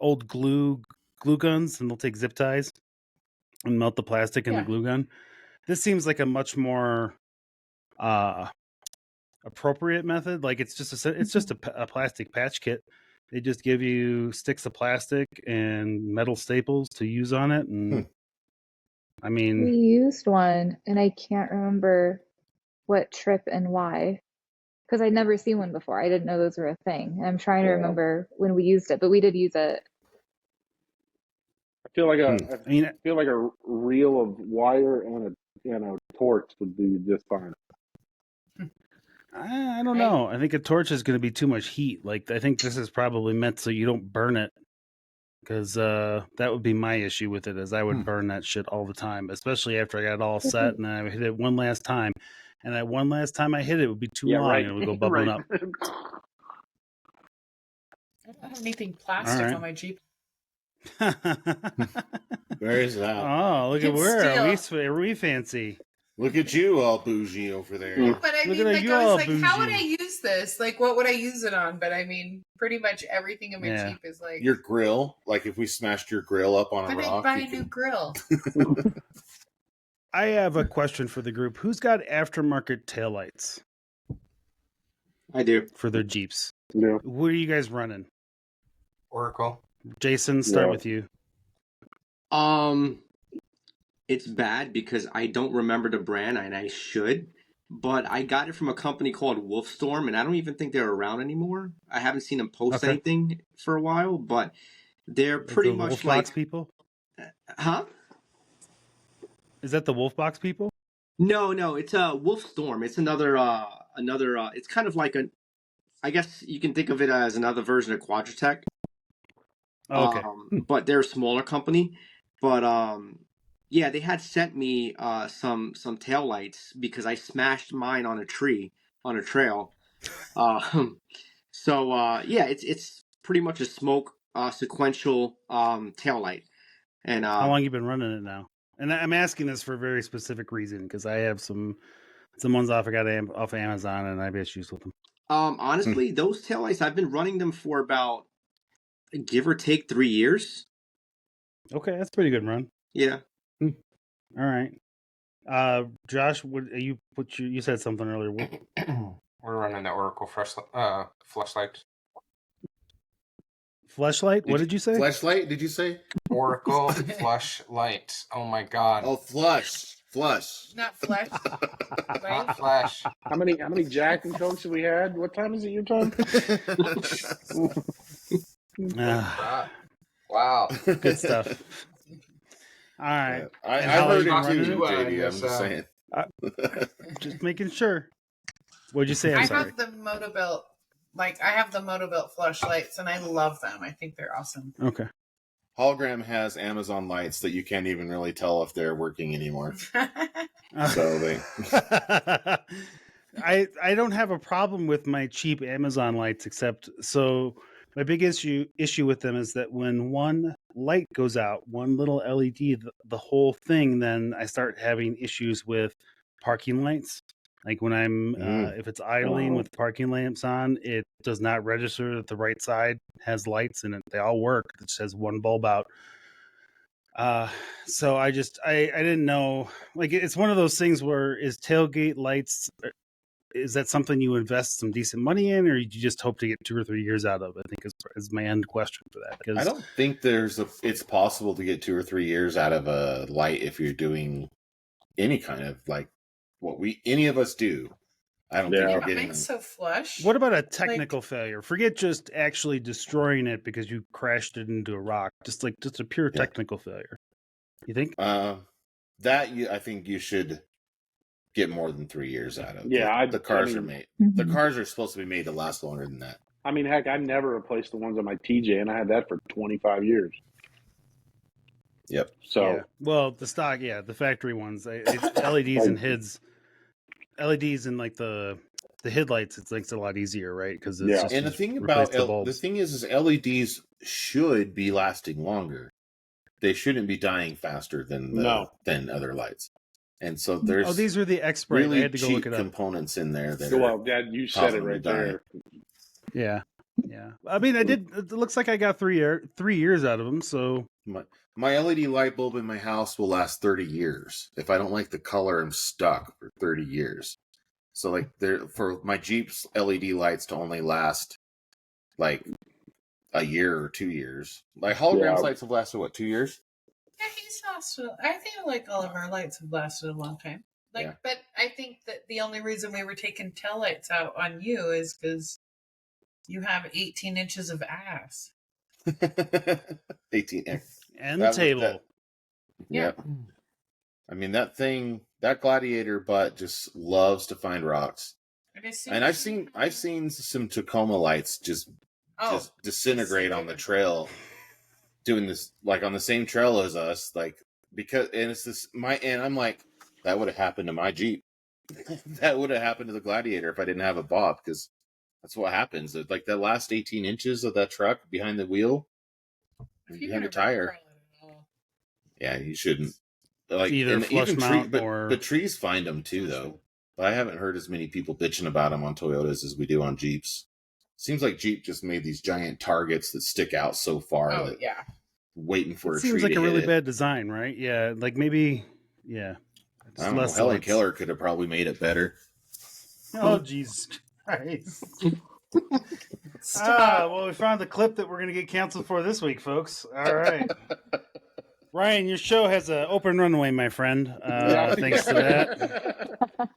old glue guns, and they'll take zip ties and melt the plastic in the glue gun. This seems like a much more appropriate method. Like it's just a plastic patch kit. They just give you sticks of plastic and metal staples to use on it, and I mean, we used one, and I can't remember what trip and why, because I'd never seen one before. I didn't know those were a thing. And I'm trying to remember when we used it, but we did use it. I feel like a reel of wire and a torch would be just fine. I don't know. I think a torch is going to be too much heat. Like, I think this is probably meant so you don't burn it, because that would be my issue with it, is I would burn that shit all the time, especially after I got it all set and then I would hit it one last time. And that one last time I hit it would be too long and it would go bubbling up. I don't have anything plastic on my Jeep. Where is that? Oh, look at where are we fancy? Look at you, all bougie over there. But I mean, like, I was like, how would I use this? Like, what would I use it on? But I mean, pretty much everything in my Jeep is like your grill. Like if we smashed your grill up on a rock, I'd buy a new grill. I have a question for the group. Who's got aftermarket taillights? I do. For their Jeeps. Yeah. What are you guys running? Oracle. Jason, start with you. It's bad because I don't remember the brand, and I should, but I got it from a company called Wolfstorm, and I don't even think they're around anymore. I haven't seen them post anything for a while, but they're pretty much like Wolfbox people. Huh? Is that the Wolfbox people? No, it's Wolfstorm. It's another. It's kind of like I guess you can think of it as another version of Quadratech. Oh, okay. But they're a smaller company. But yeah, they had sent me some taillights because I smashed mine on a tree on a trail. So yeah, it's pretty much a smoke sequential taillight. And how long you been running it now? And I'm asking this for a very specific reason, because I have some ones off off Amazon, and I have issues with them. Honestly, those taillights, I've been running them for about give or take 3 years. Okay, that's a pretty good run. Yeah. All right. Josh, you said something earlier. We're running the Oracle flashlight. Fleshlight? What did you say? Fleshlight? Did you say? Oracle flashlight. Oh my god. Oh, flush. Not flesh. Not flash. How many Jack and Cokes have we had? What time is it your time? Wow. Good stuff. All right. I heard it too, JD. I'm just saying. Just making sure. What'd you say? I'm sorry. Have the Motobuilt. Like, I have the Motobuilt flashlights, and I love them. I think they're awesome. Okay. Hologram has Amazon lights that you can't even really tell if they're working anymore. So they. I don't have a problem with my cheap Amazon lights, except my big issue with them is that when one light goes out, one little LED, the whole thing, then I start having issues with parking lights. Like when I'm, if it's idling with parking lamps on, it does not register that the right side has lights in it. They all work. It just has one bulb out. So I didn't know. Like, it's one of those things where is tailgate lights, is that something you invest some decent money in, or you just hope to get 2 or 3 years out of? I think is my end question for that. Because I don't think it's possible to get 2 or 3 years out of a light if you're doing any kind of like what any of us do. I don't think you're getting so flush. What about a technical failure? Forget just actually destroying it because you crashed it into a rock. Just a pure technical failure. You think? I think you should get more than 3 years out of. Yeah, the cars are made. The cars are supposed to be made to last longer than that. I mean, heck, I never replaced the ones on my TJ, and I had that for 25 years. Yep. So, well, the stock, the factory ones, LEDs and HIDs, LEDs and like the headlights, it's a lot easier, right? Because and the thing about the thing is LEDs should be lasting longer. they shouldn't be dying faster than other lights. And so there's these were the X Sprite. really I had to go look cheap it up. components in there that well, Dad, you said it right there. Yeah. I mean, I did. It looks like I got 3 years out of them. So my LED light bulb in my house will last 30 years. If I don't like the color, I'm stuck for 30 years. So like for my Jeep's LED lights to only last like a year or 2 years. Like holograms lights have lasted what, 2 years? Yeah, he's lasted. I think like all of our lights have lasted a long time. But I think that the only reason we were taking tail lights out on you is because you have 18 inches of ass. 18 and the table. Yep. I mean that gladiator butt just loves to find rocks. And I've seen some Tacoma lights just disintegrate on the trail, doing this like on the same trail as us, like and I'm like, that would have happened to my Jeep. That would have happened to the Gladiator if I didn't have a bob, because that's what happens. Like that last 18 inches of that truck behind the wheel, behind the tire. Yeah, you shouldn't. Like either flush mount but trees find them too, though. But I haven't heard as many people bitching about them on Toyotas as we do on Jeeps. Seems like Jeep just made these giant targets that stick out so far. Oh yeah. Waiting for a tree. Seems like to a really hit bad design, right? Yeah, like maybe. Yeah. I don't know. Helen Keller could have probably made it better. Oh, Jesus Christ. Well, we found the clip that we're going to get canceled for this week, folks. All right. Ryan, your show has an open runway, my friend. Thanks to that.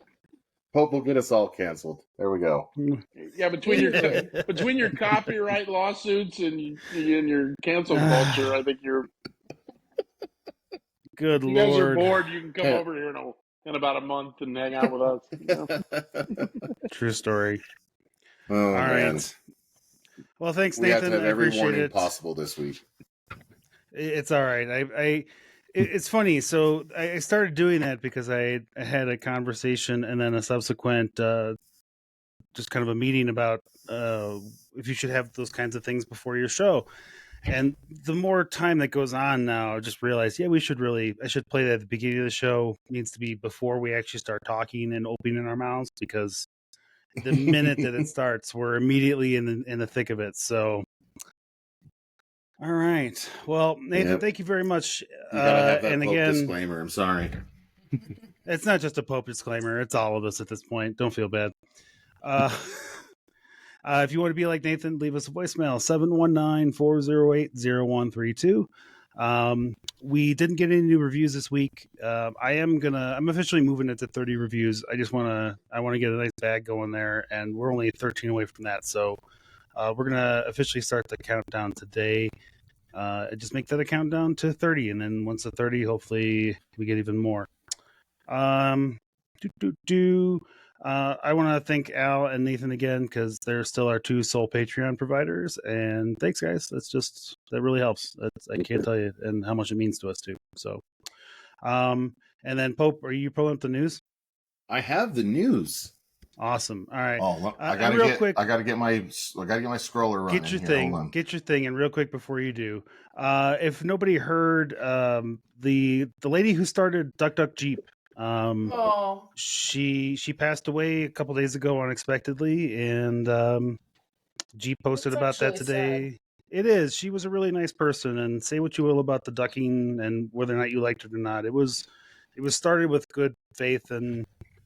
Hope will get us all canceled. There we go. Yeah, between your copyright lawsuits and your cancel culture, I think you're... Good Lord. You guys are bored, you can come over here in about a month and hang out with us. You know? True story. Oh, all man. right. Well, thanks, we Nathan. We have to have every warning it. possible this week. It's all right. It's funny. So I started doing that because I had a conversation and then a subsequent, just kind of a meeting about if you should have those kinds of things before your show. And the more time that goes on now, I just realized, I should play that at the beginning of the show. It needs to be before we actually start talking and opening our mouths, because the minute that it starts, we're immediately in the thick of it. So, all right. Well, Nathan, thank you very much. You gotta have that and Pope again, disclaimer. I'm sorry. It's not just a Pope disclaimer. It's all of us at this point. Don't feel bad. If you want to be like Nathan, leave us a voicemail, 719-408-0132. We didn't get any new reviews this week. I'm officially moving it to 30 reviews. I want to get a nice bag going there, and we're only 13 away from that. So we're going to officially start the countdown today. Just make that a countdown to 30. And then once the 30, hopefully we get even more. I want to thank Al and Nathan again, because they're still our two sole Patreon providers. And thanks, guys. That really helps. I can't tell you and how much it means to us too. So, and then Pope, are you pulling up the news? I have the news. Awesome. All right. Oh, I gotta get my scroller running. Get your thing, and real quick before you do, if nobody heard, the lady who started Duck Duck Jeep. She passed away a couple days ago unexpectedly, and Jeep posted about that today. Sad. It is. She was a really nice person, and say what you will about the ducking and whether or not you liked it or not, it was started with good faith, and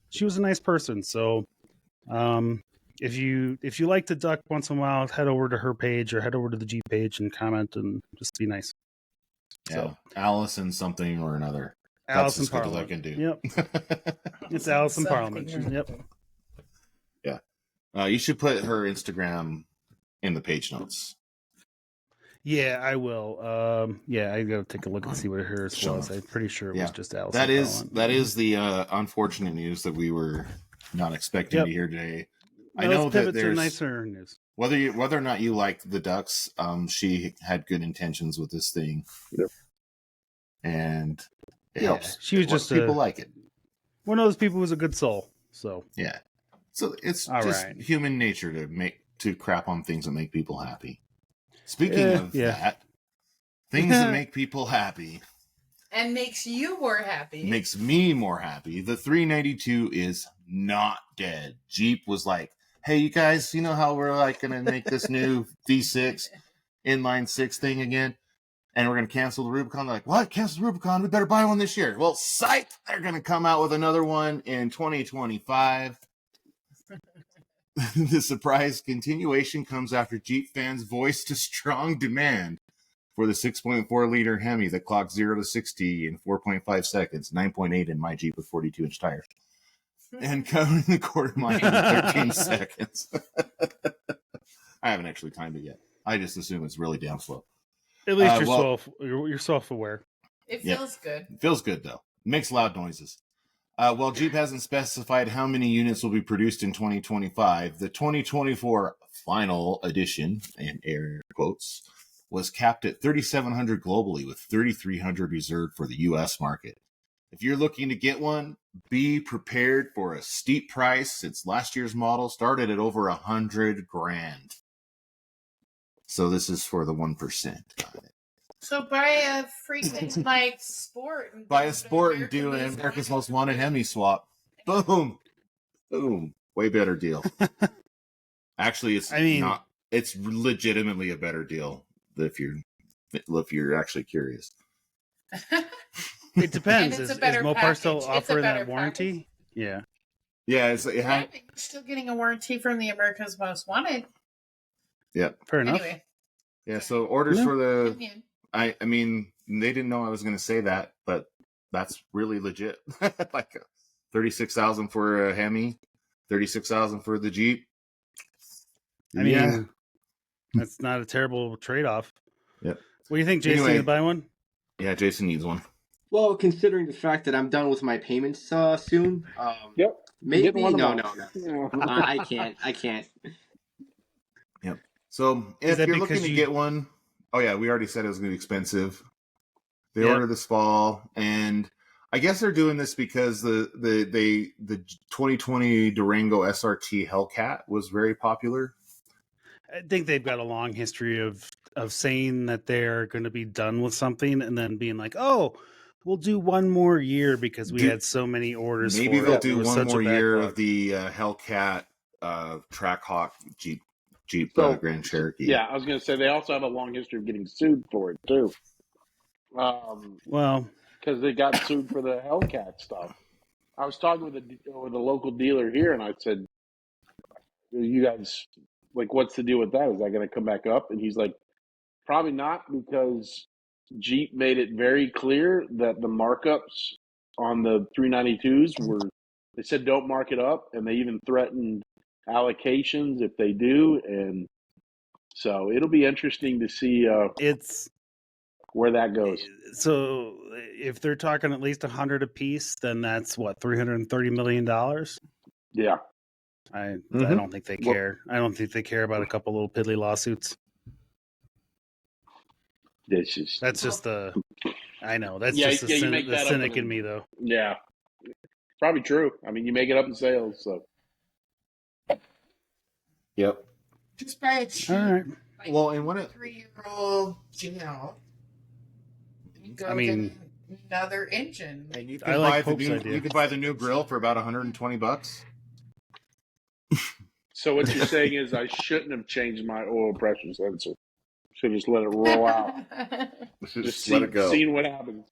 she was a nice person. So if you like to duck once in a while, head over to her page or head over to the Jeep page and comment and just be nice. Yeah, so Allison something or another. Alice in Parliament. I can do. Yep. It's Alice in Parliament. Yep. Yeah. You should put her Instagram in the page notes. Yeah, I will. I got to take a look and see what hers was. I'm pretty sure it was just Alice. That is the unfortunate news that we were not expecting to hear today. I know that there's nicer news. Whether or not you like the ducks, she had good intentions with this thing. Yep. And it helps. She was just people like it. One of those people who's a good soul. So yeah. So it's just human nature to crap on things that make people happy. Speaking of that, Things that make people happy. And makes you more happy. Makes me more happy. The 392 is not dead. Jeep was like, hey, you guys, you know how we're like going to make this new V6 inline 6 thing again? And we're going to cancel the Rubicon. They're like, what? Cancel the Rubicon? We better buy one this year. Well, psych! They're going to come out with another one in 2025. The surprise continuation comes after Jeep fans voiced a strong demand for the 6.4 liter Hemi that clocks 0 to 60 in 4.5 seconds, 9.8 in my Jeep with 42-inch tires, and covering the quarter mile in 13 seconds. I haven't actually timed it yet. I just assume it's really damn slow. At least you're self-aware. It feels good. It feels good, though. It makes loud noises. While Jeep hasn't specified how many units will be produced in 2025, the 2024 final edition, in air quotes, was capped at 3,700 globally, with 3,300 reserved for the U.S. market. If you're looking to get one, be prepared for a steep price, since last year's model started at over $100,000. So this is for the 1% on it. So buy a freaking like sport. And Buy a sport and do an America's Most Wanted Hemi swap. Boom. Boom. Way better deal. Actually, it's legitimately a better deal if you're actually curious. It depends. Is Mopar still package. offering that warranty? Yeah. Yeah, You're still getting a warranty from the America's Most Wanted. Yeah. Fair enough. Anyway. Yeah, so orders for the I mean, they didn't know I was going to say that, but that's really legit. Like 36,000 for a Hemi, 36,000 for the Jeep. I mean, that's not a terrible trade-off. Yep. What do you think, Jason? Anyway, to buy one? Yeah, Jason needs one. Well, considering the fact that I'm done with my payments soon, yep. Maybe no. I can't. Yep. So if you're looking to get one, oh yeah, we already said it was going to be expensive. They ordered this fall, and I guess they're doing this because the 2020 Durango SRT Hellcat was very popular. I think they've got a long history of saying that they're going to be done with something and then being like, oh, we'll do one more year because we had so many orders. Maybe for they'll it. do one more year of the Hellcat Trackhawk Jeep Grand Cherokee. Yeah, I was going to say they also have a long history of getting sued for it too. Well, because they got sued for the Hellcat stuff. I was talking with a local dealer here, and I said, "You guys, like, what's the deal with that? Is that going to come back up?" And he's like, "Probably not, because Jeep made it very clear that the markups on the 392s were. They said don't mark it up, and they even threatened allocations if they do, and so it'll be interesting to see where that goes. So if they're talking at least 100 a piece, then that's what, $330 million. Yeah, I don't think they care. I don't think they care about a couple little piddly lawsuits. That's just the. I know that's just the cynic in me, though. Yeah, probably true. I mean, you make it up in sales, so. Yep. Just buy a cheap, well, and what 3-year-old, I mean, another engine. And you can buy you can buy the new grill for about $120. So what you're saying is I shouldn't have changed my oil pressure sensor. Should have just let it roll out. just let it go. Seeing what happens.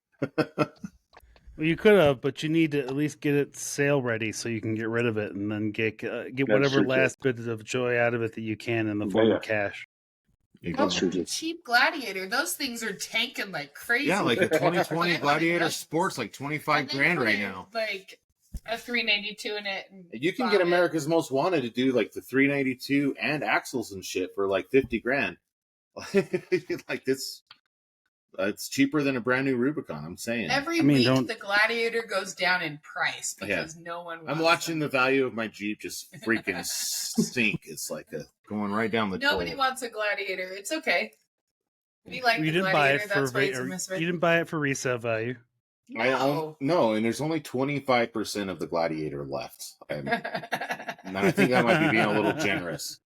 Well, you could have, but you need to at least get it sale ready so you can get rid of it and then get whatever last bit of joy out of it that you can in the form of cash. Cheap Gladiator. Those things are tanking like crazy. Yeah, like a 2020 Gladiator Sport's like $25,000 right now. Like a 392 in it. You can get America's Most Wanted to do like the 392 and axles and shit for like $50,000. Like this. It's cheaper than a brand new Rubicon. I'm saying. Every week the Gladiator goes down in price because no one. I'm watching the value of my Jeep just freaking sink. It's like going right down the. Nobody wants a Gladiator. It's okay. We like you the didn't Gladiator. buy it for you didn't buy it for resale value. No, and there's only 25% of the Gladiator left. And I think that might be being a little generous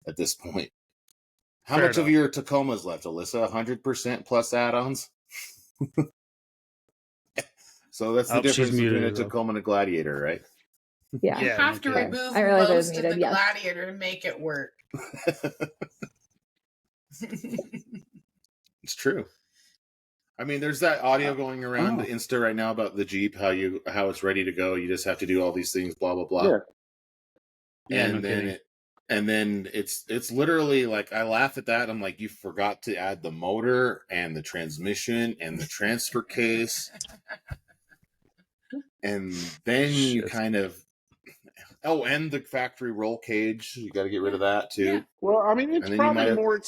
at this point. How much of your Tacoma's left, Alyssa? 100% plus add-ons? So that's the difference between a Tacoma and a Gladiator, right? Yeah. You have to remove I realized I was most of the muted, yes. Gladiator to make it work. It's true. I mean, there's that audio going around the Insta right now about the Jeep, how it's ready to go. You just have to do all these things, blah blah blah. Yeah. And then it's literally like, I laugh at that. I'm like, you forgot to add the motor and the transmission and the transfer case, and then you kind of and the factory roll cage. You got to get rid of that too. Yeah. Well, I mean, it's probably more.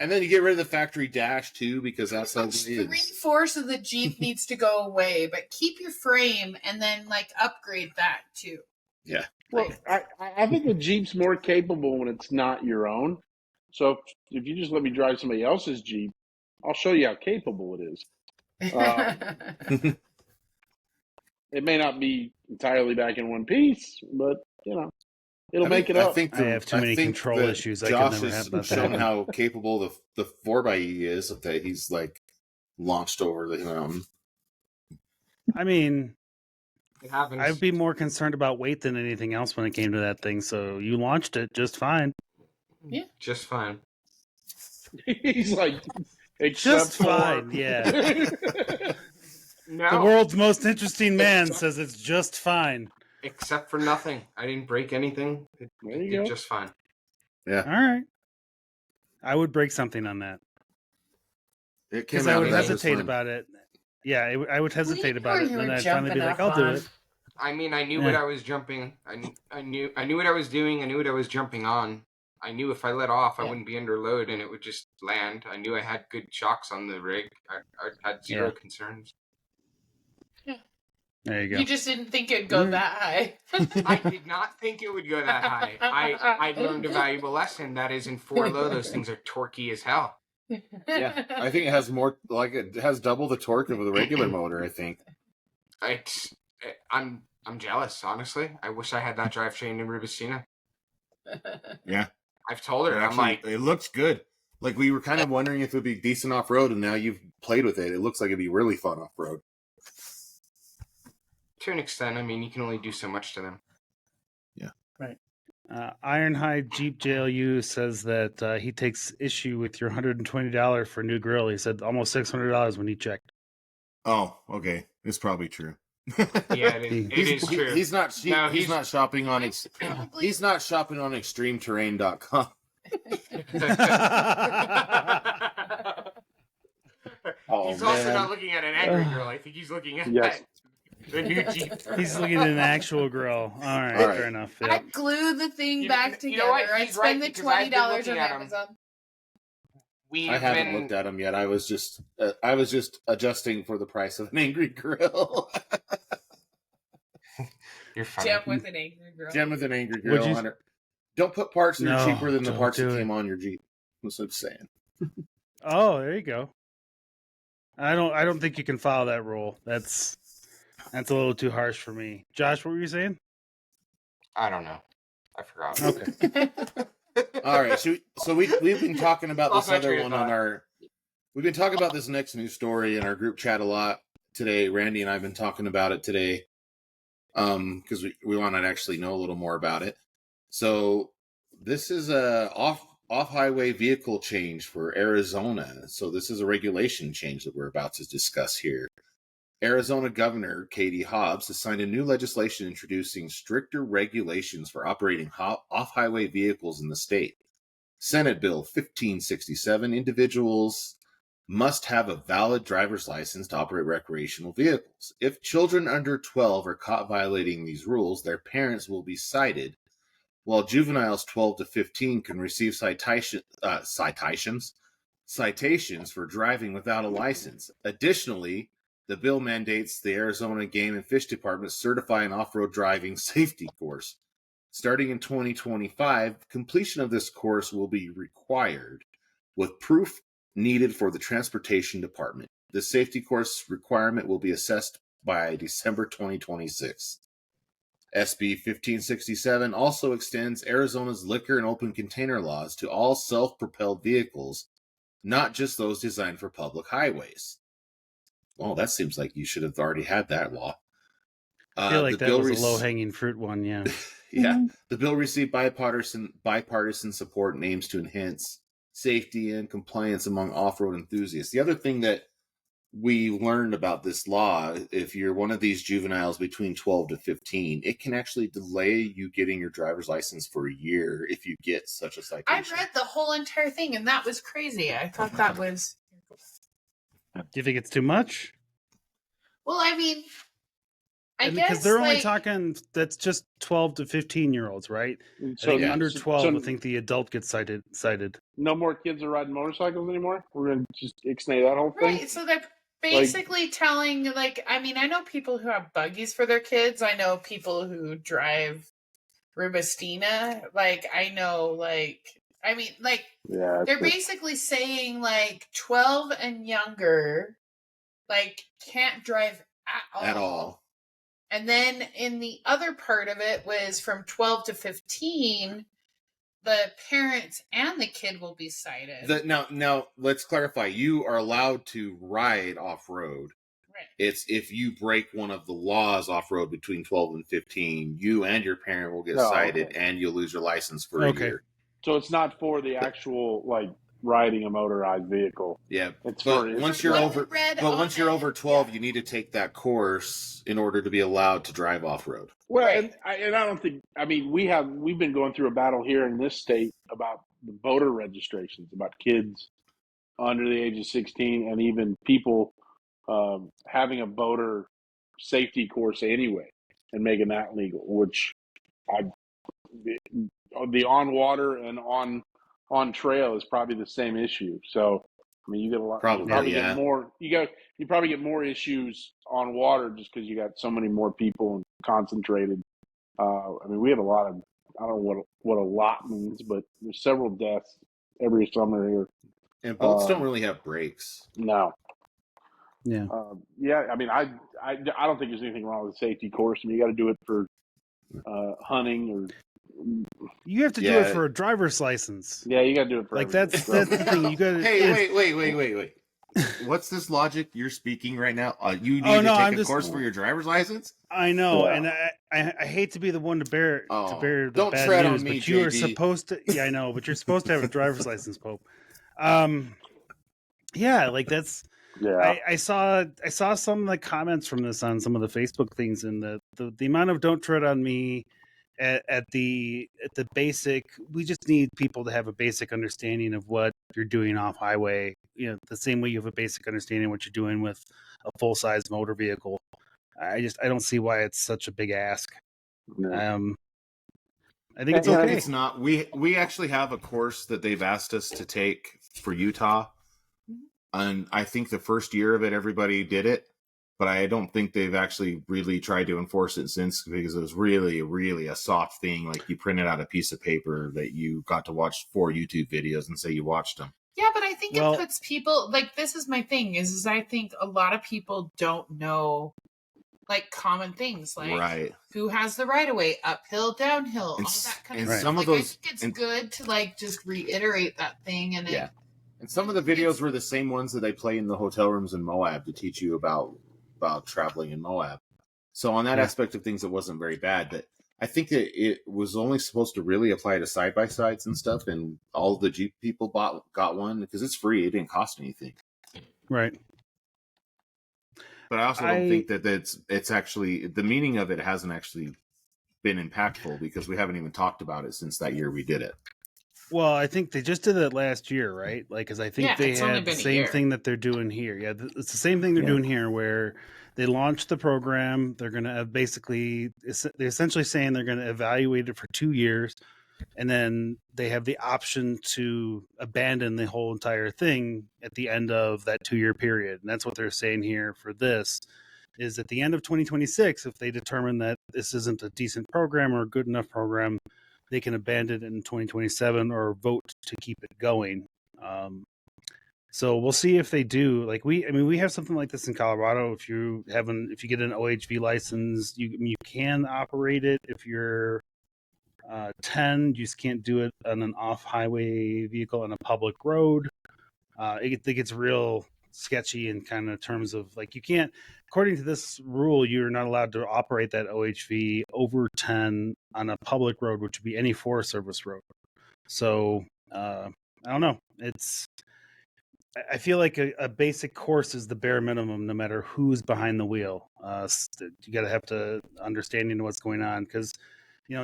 And then you get rid of the factory dash too, because that's how it is. 3/4 of the Jeep needs to go away, but keep your frame and then like upgrade that too. Yeah. Well, I think the Jeep's more capable when it's not your own. So if you just let me drive somebody else's Jeep, I'll show you how capable it is. It may not be entirely back in one piece, but it'll make it up. I have too many control issues. I Josh can never have that has shown happen. how capable the 4xe is. That he's like launched over the mountain. I mean, it happens. I'd be more concerned about weight than anything else when it came to that thing. So you launched it just fine. Yeah, just fine. He's like, just fine. Yeah. No. The world's most interesting man says it's just fine. Except for nothing. I didn't break anything. It did just fine. Yeah. All right. I would break something on that. Because I would hesitate about it. Yeah, I would hesitate about it, and then I'd finally be like, "I'll do it." I mean, I knew what I was jumping. I knew what I was doing. I knew what I was jumping on. I knew if I let off, I wouldn't be under load, and it would just land. I knew I had good shocks on the rig. I had zero concerns. There you go. You just didn't think it'd go that high. I did not think it would go that high. I learned a valuable lesson. That is, in 4-low, those things are torquey as hell. Yeah, I think it has more, like it has double the torque of the regular motor. I think. I'm jealous, honestly. I wish I had that drivetrain in Ribicina. Yeah, I've told her. Actually, I'm like, it looks good. Like we were kind of wondering if it would be decent off road, and now you've played with it. It looks like it'd be really fun off road. To an extent, I mean, you can only do so much to them. Yeah. Right. Ironhide Jeep JLU says that he takes issue with your $120 for a new grill. He said almost $600 when he checked. Oh, okay. It's probably true. Yeah, it is true. He's not shopping on he's not shopping on extremeterrain.com. He's also not looking at an angry girl. I think he's looking at the new Jeep. He's looking at an actual grill. All right, fair enough. Yeah. I glue the thing back together. You know what? I He's spend right, the because I've been $20 looking on at 'em. Amazon. I haven't looked at them yet. I was just adjusting for the price of an angry grill. You're funny. Gem with an angry girl. Gem with an angry grill. Don't put parts that are cheaper than the parts that came on your Jeep. That's what I'm saying. Oh, there you go. I don't think you can follow that rule. That's a little too harsh for me. Josh, what were you saying? I don't know. I forgot. Okay. All right. So we've been talking about this other one on our. We've been talking about this next news story in our group chat a lot today. Randy and I have been talking about it today, because we want to actually know a little more about it. So this is a off-highway vehicle change for Arizona. So this is a regulation change that we're about to discuss here. Arizona Governor Katie Hobbs has signed a new legislation introducing stricter regulations for operating off-highway vehicles in the state. Senate Bill 1567, individuals must have a valid driver's license to operate recreational vehicles. If children under 12 are caught violating these rules, their parents will be cited, while juveniles 12 to 15 can receive citations for driving without a license. Additionally, the bill mandates the Arizona Game and Fish Department certify an off-road driving safety course. Starting in 2025, completion of this course will be required, with proof needed for the Transportation Department. The safety course requirement will be assessed by December 2026. SB 1567 also extends Arizona's liquor and open container laws to all self-propelled vehicles, not just those designed for public highways. Well, that seems like you should have already had that law. I feel like that was a low-hanging fruit one, yeah. Yeah. The bill received bipartisan support and aims to enhance safety and compliance among off-road enthusiasts. The other thing that we learned about this law, if you're one of these juveniles between 12 to 15, it can actually delay you getting your driver's license for a year if you get such a citation. I read the whole entire thing, and that was crazy. I thought that was... Do you think it's too much? Well, I mean, I guess because they're only talking, that's just 12 to 15-year-olds, right? So, I think under 12, I think the adult gets cited. No more kids are riding motorcycles anymore? We're going to just ixnay that whole thing? Right, so they're basically telling, like, I mean, I know people who have buggies for their kids. I know people who drive Rubistina. Like, I know, like, I mean, like, yeah, they're basically saying, like, 12 and younger, like, can't drive at all. And then in the other part of it was from 12 to 15, the parents and the kid will be cited. Now, let's clarify. You are allowed to ride off-road. Right. It's if you break one of the laws off-road between 12 and 15, you and your parent will get cited, and you'll lose your license for a year. So it's not for the actual, like, riding a motorized vehicle. Yeah, it's once you're over 12, you need to take that course in order to be allowed to drive off-road. Well, and I don't think, I mean, we've been going through a battle here in this state about the voter registrations, about kids under the age of 16, and even people having a voter safety course anyway, and making that legal, which the on water and on trail is probably the same issue. So, I mean, you get a lot. Get more. You probably get more issues on water just because you got so many more people and concentrated. I mean, we have a lot of. I don't know what a lot means, but there's several deaths every summer here. And boats don't really have brakes. No. Yeah. Yeah. I mean, I don't think there's anything wrong with a safety course. I mean, you got to do it for hunting or. You have to do it for a driver's license. Yeah, you got to do it for that's the thing. You got. Hey, wait. What's this logic you're speaking right now? You need to take a course for your driver's license? I know, and I hate to be the one to bear the don't bad tread news, on me, but you are JD. supposed to. Yeah, I know, but you're supposed to have a driver's license, Pope. Yeah, like that's. Yeah, I saw some like comments from this on some of the Facebook things, and the amount of "don't tread on me" at the basic. We just need people to have a basic understanding of what you're doing off highway. You know, the same way you have a basic understanding of what you're doing with a full size motor vehicle. I don't see why it's such a big ask. No. I think it's okay. It's not. We actually have a course that they've asked us to take for Utah. And I think the first year of it, everybody did it, but I don't think they've actually really tried to enforce it since, because it was really, really a soft thing. Like you printed out a piece of paper that you got to watch 4 YouTube videos and say you watched them. Yeah, but I think it puts people, like, this is my thing, is I think a lot of people don't know, like, common things, like who has the right of way, uphill, downhill, all that kind of stuff. Some of I those, think it's good to, like, just reiterate that thing. And and some of the videos were the same ones that they play in the hotel rooms in Moab to teach you about traveling in Moab. So on that aspect of things, it wasn't very bad. But I think that it was only supposed to really apply to side-by-sides and stuff, and all the Jeep people got one because it's free. It didn't cost anything. Right. But I also don't think that it's actually, the meaning of it hasn't actually been impactful, because we haven't even talked about it since that year we did it. Well, I think they just did it last year, right? Like, because I think they had the same thing that they're doing here. Yeah, it's the same thing they're doing here, where they launched the program. They're going to they're essentially saying they're going to evaluate it for 2 years, and then they have the option to abandon the whole entire thing at the end of that 2-year period. And that's what they're saying here for this, is at the end of 2026, if they determine that this isn't a decent program or a good enough program, they can abandon it in 2027 or vote to keep it going. So we'll see if they do. Like we have something like this in Colorado. If you get an OHV license, you can operate it. If you're 10, you just can't do it on an off-highway vehicle on a public road. It gets real sketchy in kind of terms of like you can't, according to this rule, you're not allowed to operate that OHV over 10 on a public road, which would be any Forest Service road. So I don't know. I feel like a basic course is the bare minimum, no matter who's behind the wheel. You got to have to understanding what's going on because,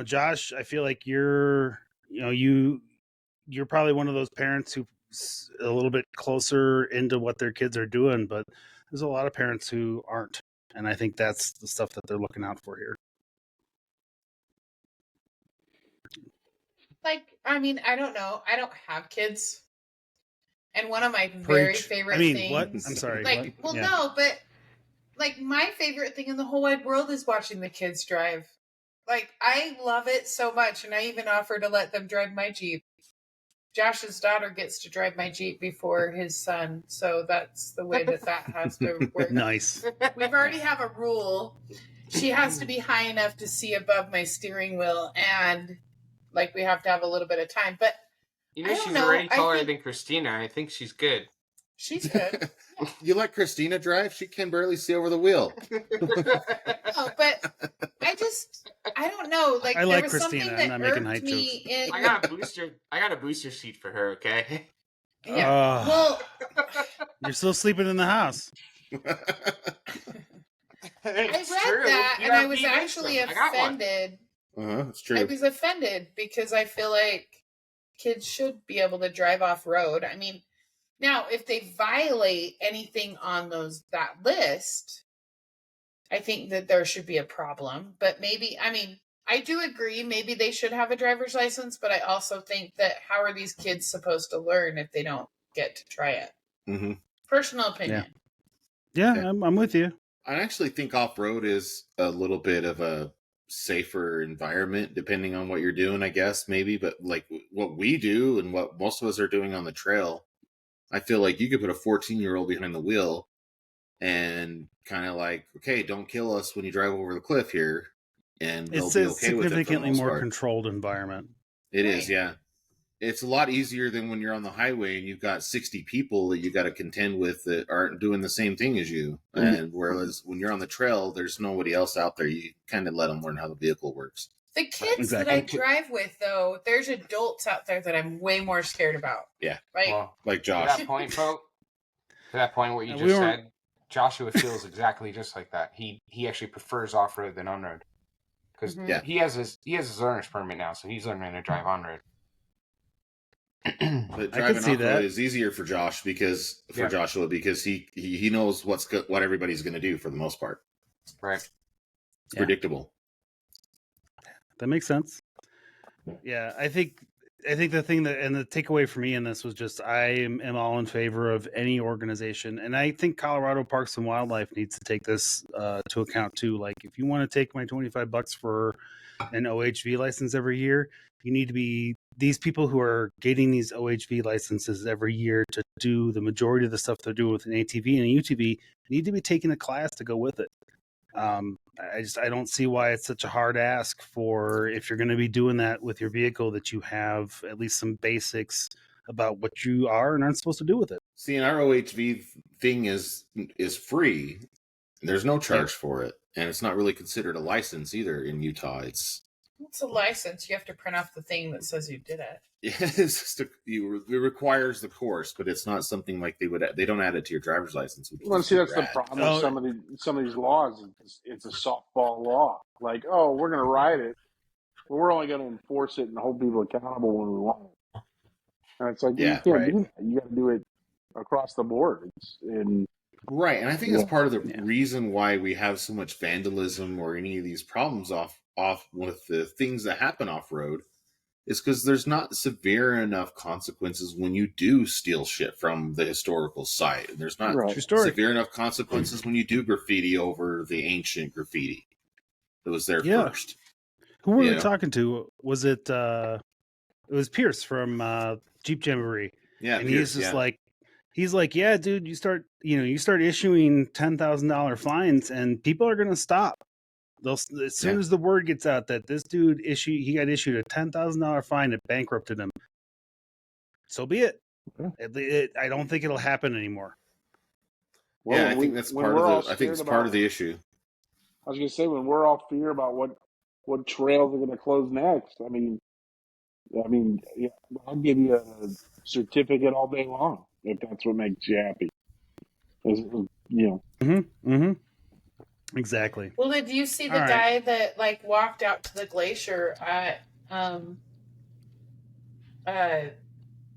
Josh, I feel like you're probably one of those parents who's a little bit closer into what their kids are doing, but there's a lot of parents who aren't, and I think that's the stuff that they're looking out for here. Like, I mean, I don't know. I don't have kids. And one of my very favorite things. What? I'm sorry. Like, what? No, but like my favorite thing in the whole wide world is watching the kids drive. Like, I love it so much, and I even offer to let them drive my Jeep. Josh's daughter gets to drive my Jeep before his son, so that's the way that has to work. Nice. We've already have a rule. She has to be high enough to see above my steering wheel, and like we have to have a little bit of time. But she's already taller than Christina. I think she's good. She's good. You let Christina drive? She can barely see over the wheel. No, but I don't know. Like, I there like was Christina. something that I'm not making irked height me jokes. I got a booster seat for her. Okay. Yeah. Well, you're still sleeping in the house. I read that and I was actually offended. It's true. I was offended because I feel like kids should be able to drive off road. I mean, now if they violate anything on that list, I think that there should be a problem. But maybe, I mean, I do agree. Maybe they should have a driver's license, but I also think that how are these kids supposed to learn if they don't get to try it? Mm-hmm. Personal opinion. Yeah, I'm with you. I actually think off-road is a little bit of a safer environment depending on what you're doing, I guess, maybe. But like what we do and what most of us are doing on the trail, I feel like you could put a 14-year-old behind the wheel and kind of like, okay, don't kill us when you drive over the cliff here, and they'll be okay with it. It's a significantly more controlled environment. It is, yeah. It's a lot easier than when you're on the highway and you've got 60 people that you got to contend with that aren't doing the same thing as you. Mm-hmm. And whereas when you're on the trail, there's nobody else out there. You kind of let them learn how the vehicle works. The kids that I drive with, though, there's adults out there that I'm way more scared about. Yeah. Like Josh. To that point, folks, to that point, what you just said, Joshua feels exactly just like that. He actually prefers off-road than on-road. Because he has his learner's permit now, so he's learning to drive on-road. But driving off-road is easier for Josh Joshua because he knows what everybody's going to do for the most part. Right. It's predictable. That makes sense. Yeah, I think the thing and the takeaway for me in this was just I am all in favor of any organization, and I think Colorado Parks and Wildlife needs to take this to account too. Like, if you want to take my $25 for an OHV license every year, you need to be these people who are getting these OHV licenses every year to do the majority of the stuff they're doing with an ATV and a UTV need to be taking a class to go with it. I don't see why it's such a hard ask for, if you're going to be doing that with your vehicle, that you have at least some basics about what you are and aren't supposed to do with it. See, and our OHV thing is free. There's no charge for it, and it's not really considered a license either in Utah. It's a license. You have to print off the thing that says you did it. Yeah, it's just it requires the course, but it's not something like they don't add it to your driver's license. Well, see, that's the problem with some of these laws. It's a softball law. Like, oh, we're going to ride it, but we're only going to enforce it and hold people accountable when we want it. And it's like, you can't do that. You got to do it across the board. Right, and I think that's part of the reason why we have so much vandalism or any of these problems off with the things that happen off road. Is because there's not severe enough consequences when you do steal shit from the historical site. There's not severe enough consequences when you do graffiti over the ancient graffiti that was there first. Who were we talking to? Was it? It was Pierce from Jeep Jamboree. Yeah, and Pierce, he's just like, He's like, yeah, dude, you start issuing $10,000 fines, and people are gonna stop. They'll as soon as the word gets out that this dude he got issued a $10,000 fine that bankrupted him. So be it. I don't think it'll happen anymore. Well, yeah, I think that's part of the. I think it's part of the issue. I was going to say, when we're all fear about what trails are going to close next, I mean, yeah, I'll give you a certificate all day long if that's what makes you happy. Exactly. Well, did you see the guy that like walked out to the glacier at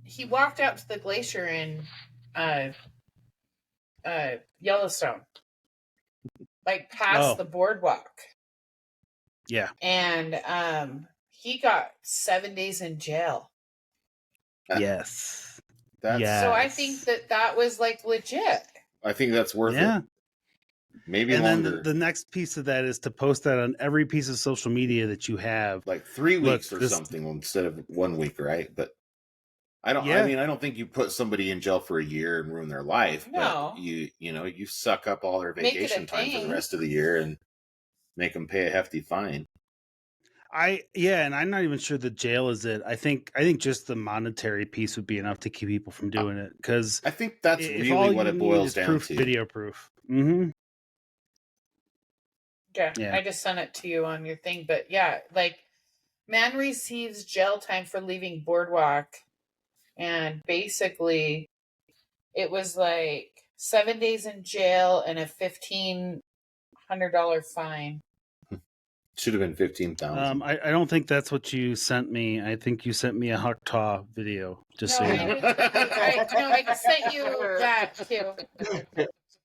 he walked out to the glacier in Yellowstone, like past the boardwalk. Yeah. And he got 7 days in jail. Yes. So I think that was like legit. I think that's worth it. Maybe and longer. Then the next piece of that is to post that on every piece of social media that you have, like 3 weeks or something instead of 1 week, right? But I don't. Yeah. I mean, I don't think you put somebody in jail for a year and ruin their life. No. But you suck up all their Make it a vacation time for the thing. rest of the year and make them pay a hefty fine. And I'm not even sure the jail is it. I think just the monetary piece would be enough to keep people from doing it, because I think that's really what it boils down to. Video proof. Mm-hmm. Yeah, I just sent it to you on your thing, but yeah, like man receives jail time for leaving boardwalk, and basically it was like 7 days in jail and a $1,500 fine. Should have been 15,000. I don't think that's what you sent me. I think you sent me a Hakta video. Just so you know. I just sent you that too.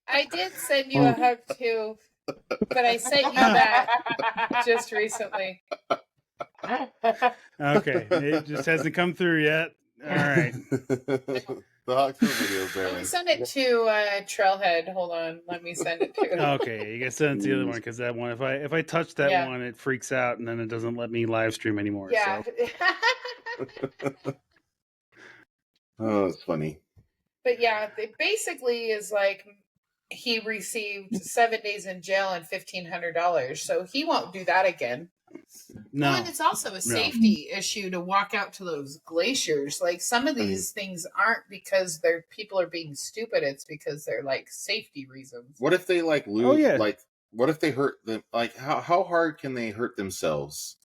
I did send you a hug too, but I sent you that just recently. Okay, it just hasn't come through yet. All right. The Hakta video there. Let me send it to Trailhead. Hold on, let me send it to. Okay, you can send it to the other one, because that one, if I touch that one, it freaks out and then it doesn't let me live stream anymore. Yeah. So. Oh, that's funny. But yeah, it basically is like he received 7 days in jail and $1,500, so he won't do that again. No. Well, and it's also a safety issue to walk out to those glaciers. Like some of these things aren't because people are being stupid. It's because they're like safety reasons. What if they like lose? Like, what if they hurt them? Like, how hard can they hurt themselves?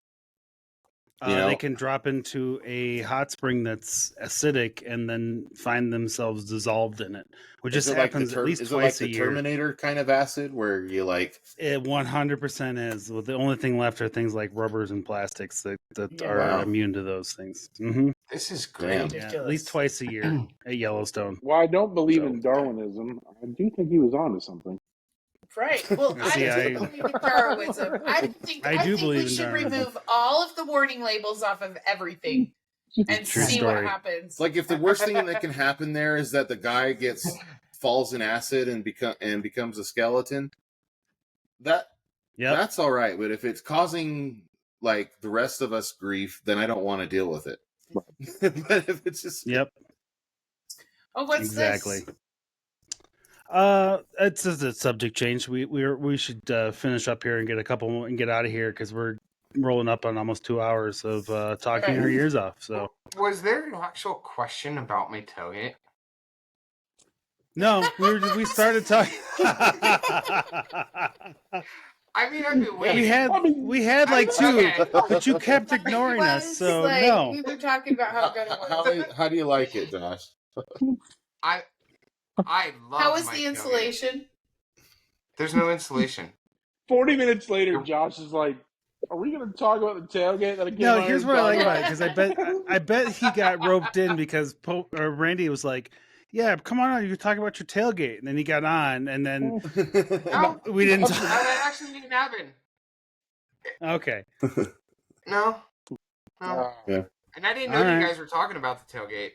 They can drop into a hot spring that's acidic and then find themselves dissolved in it, which just happens at least twice a year. Terminator kind of acid where you like it 100% is. Well, the only thing left are things like rubbers and plastics that are immune to those things. Mm-hmm. This is great. Yeah, at least twice a year at Yellowstone. Well, I don't believe in Darwinism. I do think he was onto something. Right. Well, I do believe in Darwinism. I think we should remove all of the warning labels off of everything and see what happens. Like, if the worst thing that can happen there is that the guy falls in acid and becomes a skeleton, that's all right. But if it's causing like the rest of us grief, then I don't want to deal with it. But if it's just oh, what's this? It's just a subject change. We should finish up here and get a couple more and get out of here, because we're rolling up on almost 2 hours of talking our ears off. So, was there an actual question about my tailgate? No, we started talking. I mean, I've been waiting. We had like two, but you kept ignoring us. So like, no, we were talking about how good it was. How do you like it, Josh? I love. How was the insulation? There's no insulation. 40 minutes later, Josh is like, "Are we going to talk about the tailgate?" No, here's what I like about it, because I bet he got roped in because Randy was like, "Yeah, come on, you can talk about your tailgate," and then he got on, and then we didn't. Talk. That actually didn't happen. Okay. No. Yeah. And I didn't know you guys were talking about the tailgate.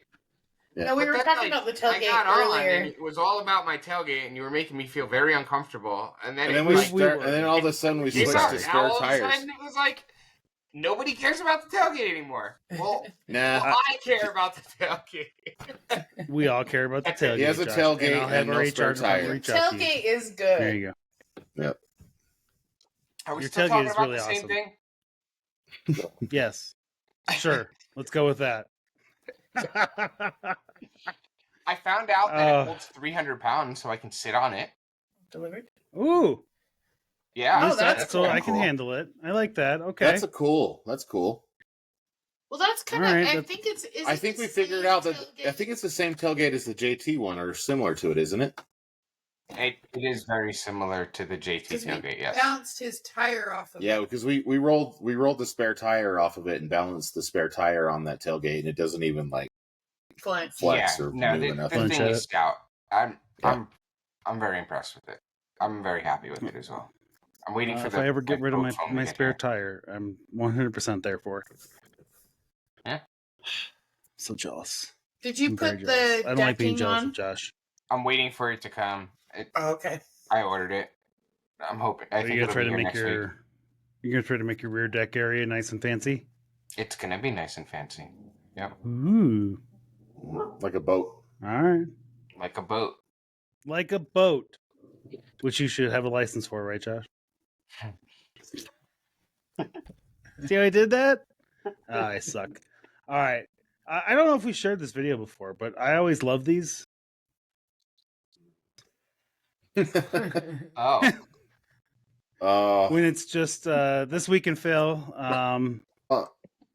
Yeah. No, we were talking about the tailgate earlier. And it was all about my tailgate, and you were making me feel very uncomfortable. And then all of a sudden we switched to spare tires. All of a sudden it was like, nobody cares about the tailgate anymore. Well, Nah. I care about the tailgate. We all care about the tailgate. He has a Josh, tailgate and I'll have and our no HR spare department tire. reach out to you. Tailgate is good. There you go. Yep. Are we Your still tailgate talking is about really the same awesome. thing? Yes. Sure. Let's go with that. I found out that it holds 300 pounds, so I can sit on it. Delivered? Ooh. Yeah. At least that's so cool. I can handle it. I like that. Okay. That's cool. Well, that's kind of. All right, I that's- think it's. Is I it think the we figured same out that tailgate? I think it's the same tailgate as the JT one, or similar to it, isn't it? It is very similar to the JT Because we tailgate, yes. bounced his tire off of Yeah, it. because we rolled the spare tire off of it and balanced the spare tire on that tailgate, and it doesn't even like Flex or no, move or the nothing. thing is stout. I'm Yeah. very impressed with it. I'm very happy with it as well. I'm waiting for if the. I ever get rid of coat foam to my get spare here. tire, I'm 100% there for it. Yeah. So jealous. Did you I'm very put jealous. the I don't like being decking jealous on? of Josh. I'm waiting for it to come. Okay. I ordered it. I'm hoping. I Are think you gonna it'll try be to here make next week. you're gonna try to make your rear deck area nice and fancy? It's gonna be nice and fancy. Yep. Ooh. Like a boat. All right. Like a boat. Like a boat. Which you should have a license for, right, Josh? See how I did that? I suck. All right. I don't know if we shared this video before, but I always love these. Oh. When it's just this week in Phil.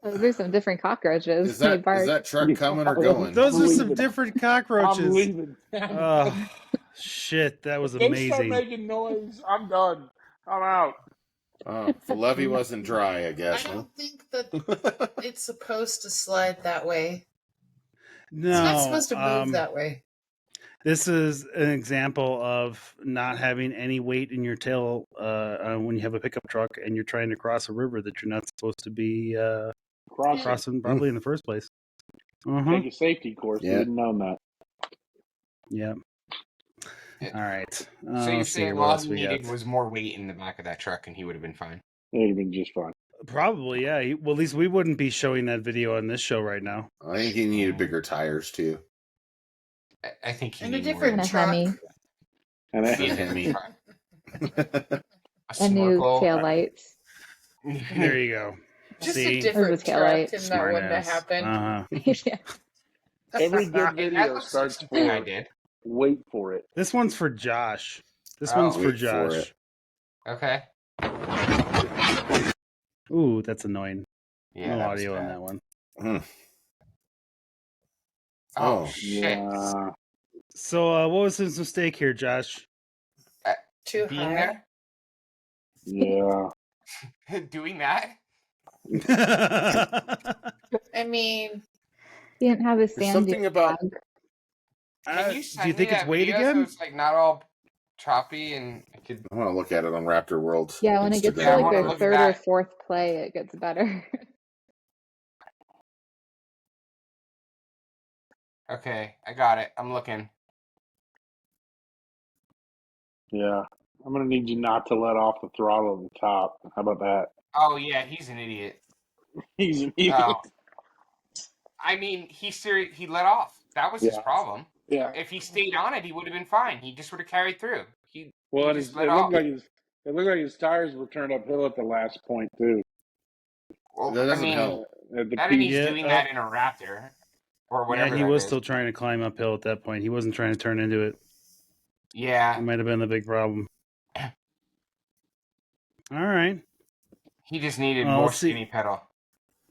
There's some different cockroaches. Is that truck coming or going? Those are some different cockroaches. I'm leaving. Oh, shit, that was They start amazing. making noise. I'm done. I'm out. Oh, the levee wasn't dry, I guess. I Huh? don't think that it's supposed to slide that way. No, It's not supposed to move that way. This is an example of not having any weight in your tail when you have a pickup truck and you're trying to cross a river that you're not supposed to be crossing probably in the first place. Take a safety course. Yeah. You didn't know that. Yeah. All right. So you're let's see saying what all else he we needed got. was more weight in the back of that truck, and he would have been fine. It would have been just fine. Probably, yeah. Well, at least we wouldn't be showing that video on this show right now. I think he needed bigger tires too. I think he And a needed different more. truck. Hemi. And He I, needed a Hemi. truck. A new snorkel. tail lights. There you go. Just See? a different Those truck, taillights. and that wouldn't have Smart-ass. happened. Uh-huh. every good That video looks starts like something I for did. wait for it. This one's for Josh. This Oh. one's for Wait for Josh. it. Okay. Ooh, that's annoying. Yeah. No that was audio on bad. that one. Hmm. Oh, Oh. shit. Yeah. So, what was his mistake here, Josh? Too Being high. Yeah. there? Doing that? I mean, He didn't have his There's sandy something about bag. Can you do send you think me it's that weight video again? so it's like not all choppy and I could. I want to look at it on Raptor World. Yeah, when it gets to Yeah, I like wanna their look at third or that. fourth play, it gets better. Okay, I got it. I'm looking. Yeah. I'm going to need you not to let off the throttle at the top. How about that? Oh yeah, he's an idiot. He's an idiot. Oh, I mean, he let off. That was his Yeah. problem. Yeah. If he stayed on it, he would have been fine. He just would have carried through. Well, he and just it let looked off. like his tires were turned uphill at the last point too. Well, That I doesn't mean, help. At the that and peak. he's Yeah, doing that in a Raptor or whatever. Yeah, he that was is. still trying to climb uphill at that point. He wasn't trying to turn into it. That Yeah, might have been the big problem. All right. he just needed Well, more let's see. skinny pedal.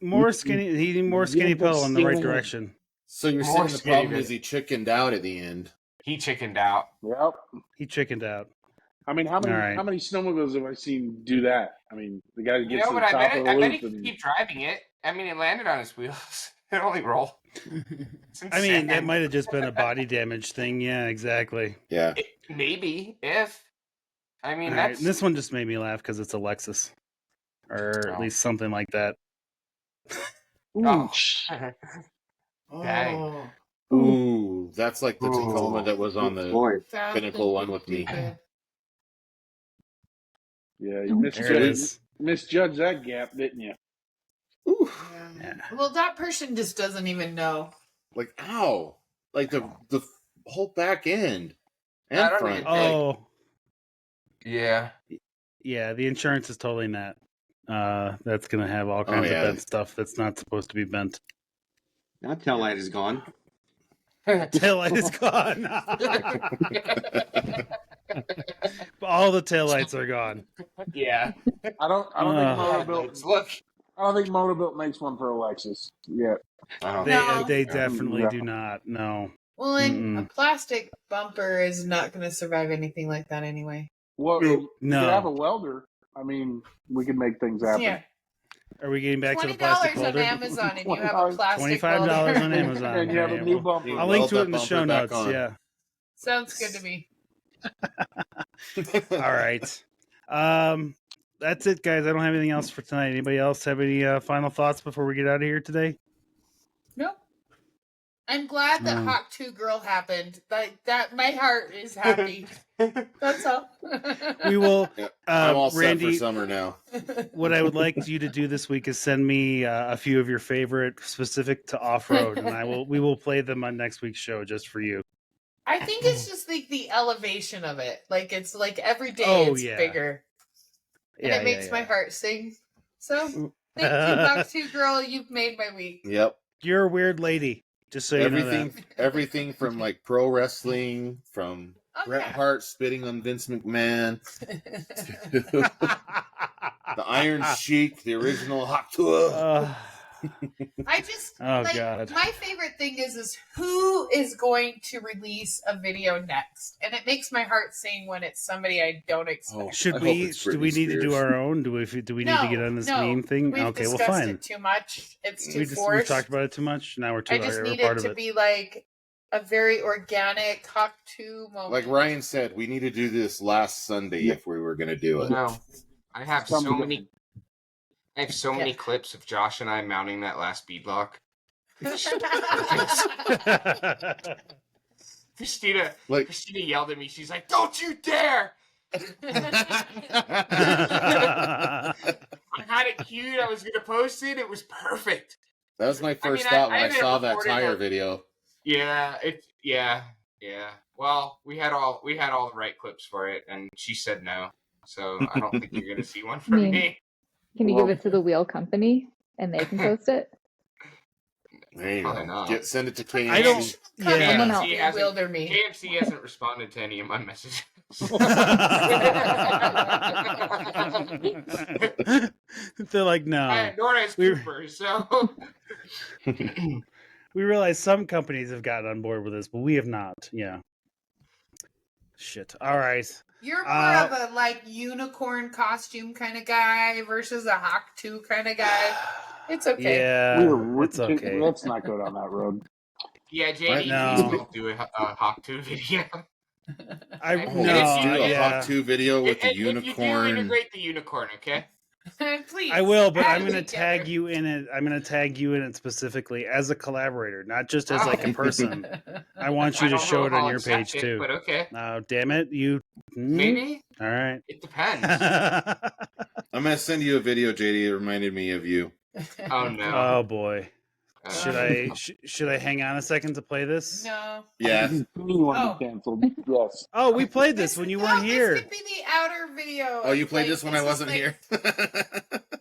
More skinny. He needed more skinny Give the pedal in the right skinny. direction. So you're More saying the skinny problem bit. is he chickened out at the end? He chickened out. Yep. He chickened out. I mean, how many All right. how many snowmobiles have I seen do that? I mean, the guy You gets know, to the but I top bet of the I bet he loop could and keep driving it. I mean, it landed on his wheels. It only rolled. It's I mean, that insane. might have just been a body damage thing. Yeah, exactly. Yeah. Maybe if. I mean, All right. that's And this one just made me laugh because it's a Lexus, or at Oh. least something like that. oh. oh, Dang. Ooh, that's like the Ooh. Tacoma that was on the Boy, Pinnacle one with me. yeah, you There it is. misjudged that gap, didn't you? Yeah. Well, that person just doesn't even know. Like, ow. Like the whole back end and I don't front. even think. Oh, Yeah. yeah. The insurance is totally net. That's gonna have all kinds of bent stuff that's not supposed to be bent. That tail light is gone. Taillight is gone. All the taillights are gone. Yeah. I don't think Motorbuilt. Look. I don't think Motorbuilt makes one for a Lexus yet. They definitely do not. No. Well, and a plastic bumper is not going to survive anything like that anyway. Well, you No. could have a welder. I mean, we could make things happen. Yeah. Are we getting back to the $20 plastic on welder? Amazon and you have a plastic $25 welder. on Amazon. And you have a new bumper. I'll link to it in the show notes. Yeah. Sounds good to me. All right. That's it, guys. I don't have anything else for tonight. Anybody else have any final thoughts before we get out of here today? Nope. I'm glad that Hawk 2 Girl happened. That my heart is happy. That's all. We will. I'm all Randy, set for summer now. What I would like you to do this week is send me a few of your favorite specific to off road, and we will play them on next week's show just for you. I think it's just like the elevation of it. Like it's like every day it's bigger. And it makes my heart sing. So thank you, Hawk 2 Girl. You've made my week. Yep. You're a weird lady. Just so you know that. Everything from like pro wrestling, from Bret Hart spitting on Vince McMahon, the Iron Sheik, the original Hawk Tour. I just God. My favorite thing is who is going to release a video next, and it makes my heart sing when it's somebody I don't expect. Do we need to do our own? Do we need to get on this meme thing? We've okay, well, discussed fine. it too much. It's too We've forced. talked about it too much. Now we're too. I just need part it of to it. be like a very organic Hawk 2 moment. Like Ryan said, we need to do this last Sunday if we were going to do it. No, I have so many. I have so many clips of Josh and I mounting that last beadlock. Christina yelled at me. She's like, "Don't you dare!" I had it queued. I was going to post it. It was perfect. That was my first thought when I saw that tire video. Yeah, yeah. Well, we had all the right clips for it, and she said no. So I don't think you're going to see one from me. Can you give it to the wheel company and they can post it? There you go. Send it to KMC. I don't. Yeah. KMC hasn't responded to any of my messages. They're like, no. Nor has Cooper, so. We realize some companies have gotten on board with this, but we have not. Yeah. Shit. All right. You're more of a like unicorn costume kind of guy versus a Hawk 2 kind of guy. It's okay. Yeah, it's okay. Let's not go down that road. Yeah, JD, please don't do a Hawk 2 video. A Hawk 2 video with the unicorn. If you do, integrate the unicorn, okay? Please. I will, but I'm going to tag you in it. I'm going to tag you in it specifically as a collaborator, not just as like a person. I want you to show it on your page too. But okay. Damn it, you. Maybe. All right. It depends. I'm going to send you a video, JD. It reminded me of you. Oh no. Oh boy. Should I hang on a second to play this? No. Yeah. Canceled. Yes. Oh, we played this when you weren't here. This could be the outer video. Oh, you played this when I wasn't here?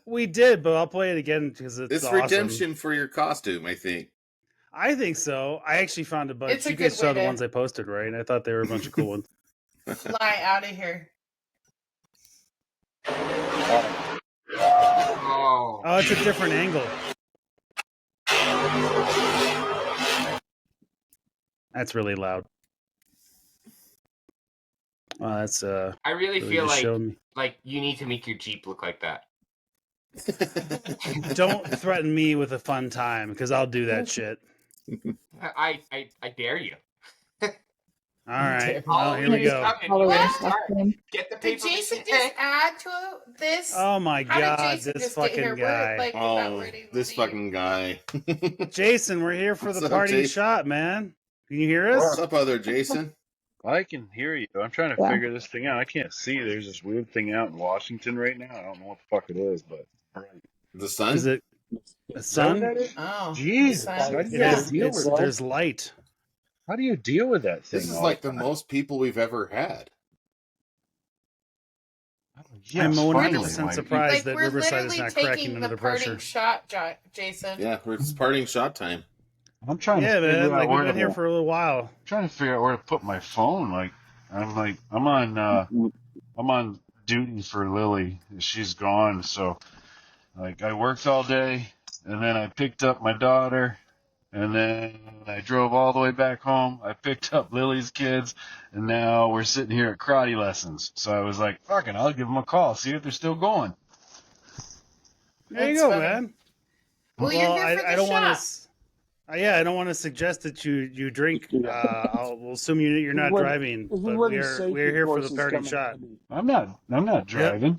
We did, but I'll play it again because it's awesome. Redemption for your costume, I think. I think so. I actually found a bunch. It's a You guys good saw way the to- ones I posted, right? I thought they were a bunch of cool ones. Fly out of here. Oh. Oh, it's a different angle. That's really loud. That's I really feel just showed me. like you need to make your Jeep look like that. Don't threaten me with a fun time because I'll do that shit. I dare you. All right. Well, here we go. Get the Did paper. Jason just add to this? Oh my How did God, Jason this just get fucking here? guy. We're, like, about ready to This leave. fucking guy. Jason, we're here for What's the up, party Jason? shot, man. Can you hear us? What's up, other Jason? I can hear you. I'm trying to Yeah. figure this thing out. I can't see. There's this weird thing out in Washington right now. I don't know what the fuck it is, but The sun? Is it The Is that what sun. that is? Oh, Jesus, sun. how do you It is. deal with that? There's light. How do you deal with that thing? This is all like the the time? most people we've ever had. I'm Yes, finally, 100% Mike. surprised Like that we're Riverside is literally not cracking taking under the the parting pressure. shot, Jason. Yeah, it's parting shot time. I'm trying to Yeah, figure man. out Like we've where been here to for a little while. put my phone. I'm on duty for Lily. She's gone, so like I worked all day, and then I picked up my daughter, and then I drove all the way back home. I picked up Lily's kids, and now we're sitting here at karate lessons. So I was like, fucking, I'll give them a call, see if they're still going. There you That's go, funny. man. Well, you're here for the I don't want shot. to. Yeah, I don't want to suggest that you drink. We'll assume you're not driving, but we're here for the parting shot. I'm not driving.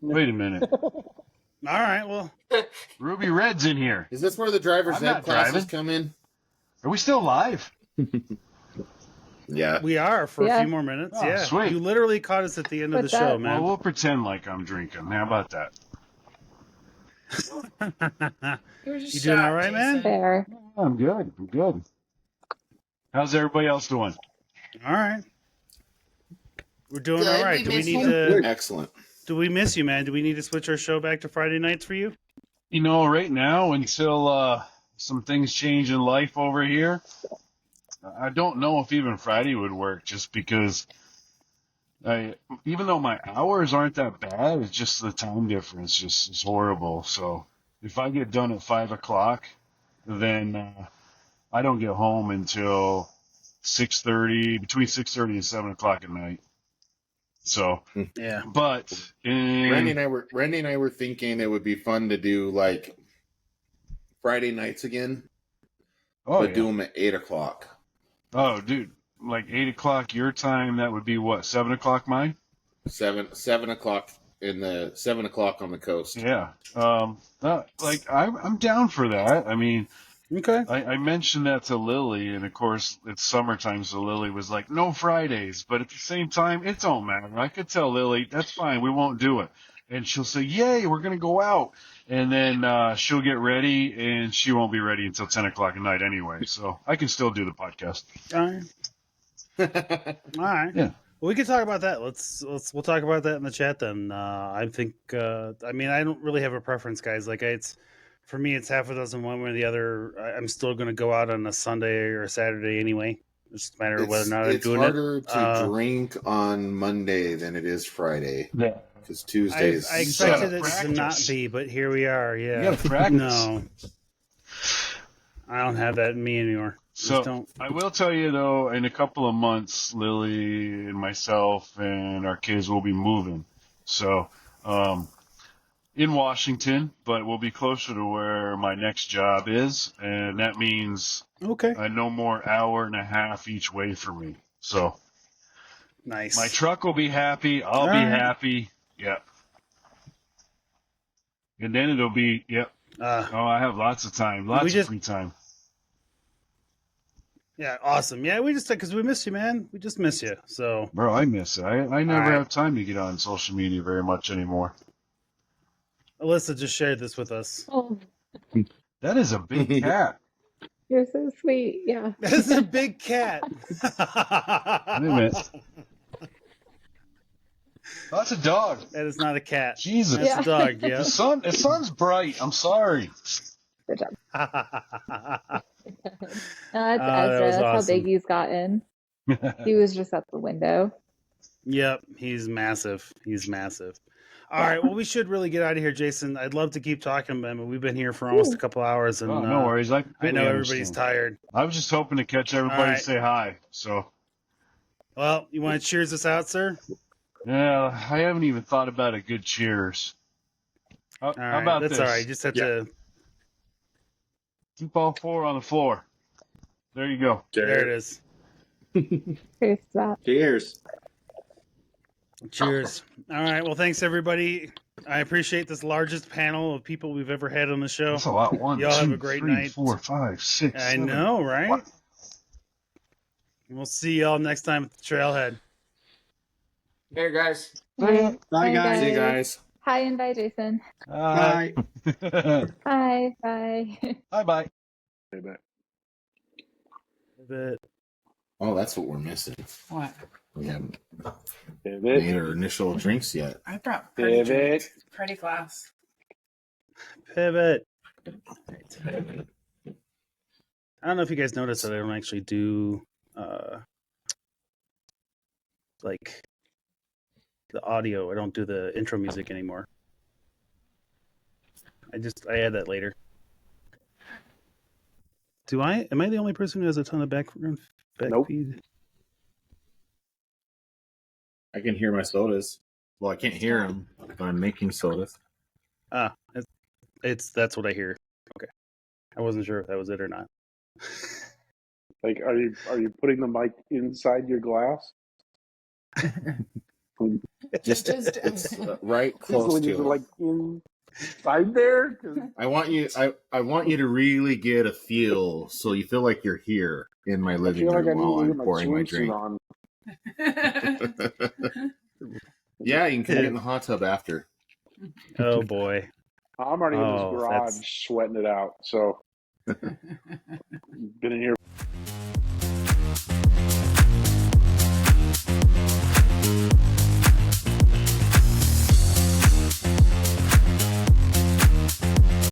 Wait a minute. All right, well, Ruby Red's in here. Is this where the driver's I'm ed not classes driving. come in? Are we still live? Yeah. we are for a Yeah. few more minutes. Oh, yeah, sweet. you literally caught us at the end of the What's show, up? man. Well, we'll pretend like I'm drinking. How about that? Here's a You doing shot, all right, man? Jason. Fair. I'm good. I'm good. How's everybody else doing? All right, we're doing Good, all right. we Do we miss need you. to? Excellent. Do we miss you, man? Do we need to switch our show back to Friday nights for you? You know, right now, until some things change in life over here, I don't know if even Friday would work, just because even though my hours aren't that bad, it's just the time difference just is horrible. So if I get done at 5 o'clock, then I don't get home until 6:30, between 6:30 and 7 o'clock at night. So, Yeah. but Randy and I were thinking it would be fun to do like Friday nights again, but do them at 8 o'clock. Oh, dude, like 8 o'clock your time, that would be what, 7 o'clock mine? 7 o'clock in 7 o'clock on the coast. Yeah. Like I'm down for that. I mean, okay. I mentioned that to Lily, and of course it's summertime, so Lily was like, "No Fridays," but at the same time, it don't matter. I could tell Lily, "That's fine, we won't do it," and she'll say, "Yay, we're gonna go out," and then she'll get ready, and she won't be ready until 10 o'clock at night anyway. So I can still do the podcast. All right. All right. Yeah. Well, we can talk about that. We'll talk about that in the chat then. I think. I mean, I don't really have a preference, guys. Like for me, it's half a dozen one way or the other. I'm still going to go out on a Sunday or a Saturday anyway. It's just a matter of whether or not I'm doing it. It's harder to drink on Monday than it is Friday. Yeah. Because Tuesdays. I expected it to not be, but here we are. Yeah. You gotta practice. No. I don't have that in me anymore. So I will tell you though, in a couple of months, Lily and myself and our kids will be moving. So, in Washington, but we'll be closer to where my next job is, and that means no more hour and a half each way for me. So, nice. My truck will be happy. I'll be happy. Yep. And then it'll be I have lots of time, lots of free time. Yeah, awesome. Yeah, we just because we miss you, man. We just miss you. So, bro, I miss it. I never have time to get on social media very much anymore. Alyssa just shared this with us. Oh, that is a big cat. You're so sweet. Yeah. That's a big cat. Wait a minute. That's a dog. That is not a cat. Jesus. That's a dog, yeah. The sun's bright. I'm sorry. Good job. that That's Ezra. was That's awesome. how big he's gotten. He was just at the window. Yep, he's massive. He's massive. All right, well, we should really get out of here, Jason. I'd love to keep talking, but we we've been here for almost a couple hours, and No worries. I know everybody's tired. I was just hoping to catch everybody All right. say hi. So, well, you want to cheers us out, sir? Yeah, I haven't even thought about a good cheers. How right, about that's this? all right. You just have to keep all four on the floor. There you go. There it is. Cheers to that. Cheers. Cheers. All right. Well, thanks everybody. I appreciate this largest panel of people we've ever had on the show. That's a lot. One, Y'all two, have a great 3, night. 4, 5, 6. I 7. know, right? What? We'll see y'all next time at the Trailhead. Hey guys. Bye, guys. See you guys. Hi and bye, Jason. Bye. Hi, bye. Bye. Pivot. Pivot. Oh, that's what we're missing. What? We haven't Pivot. made our initial drinks yet. I brought pretty Pivot. drink, pretty glass. Pivot. Right. I don't know if you guys noticed that I don't actually do like the audio. I don't do the intro music anymore. I add that later. Am I the only person who has a ton of back Nope. feed? I can hear my sodas. Well, I can't hear them, but I'm making sodas. That's what I hear. Okay. I wasn't sure if that was it or not. Like, are you putting the mic inside your glass? Just it's right close to it. Like inside there. 'Cause I want you to really get a feel, so you feel like you're here in my I living feel like I room need while to I'm get my pouring my swimsuit drink. on. Yeah, you can come get in the hot tub after. Oh boy. I'm already in this Oh, garage that's- sweating it out. So been in here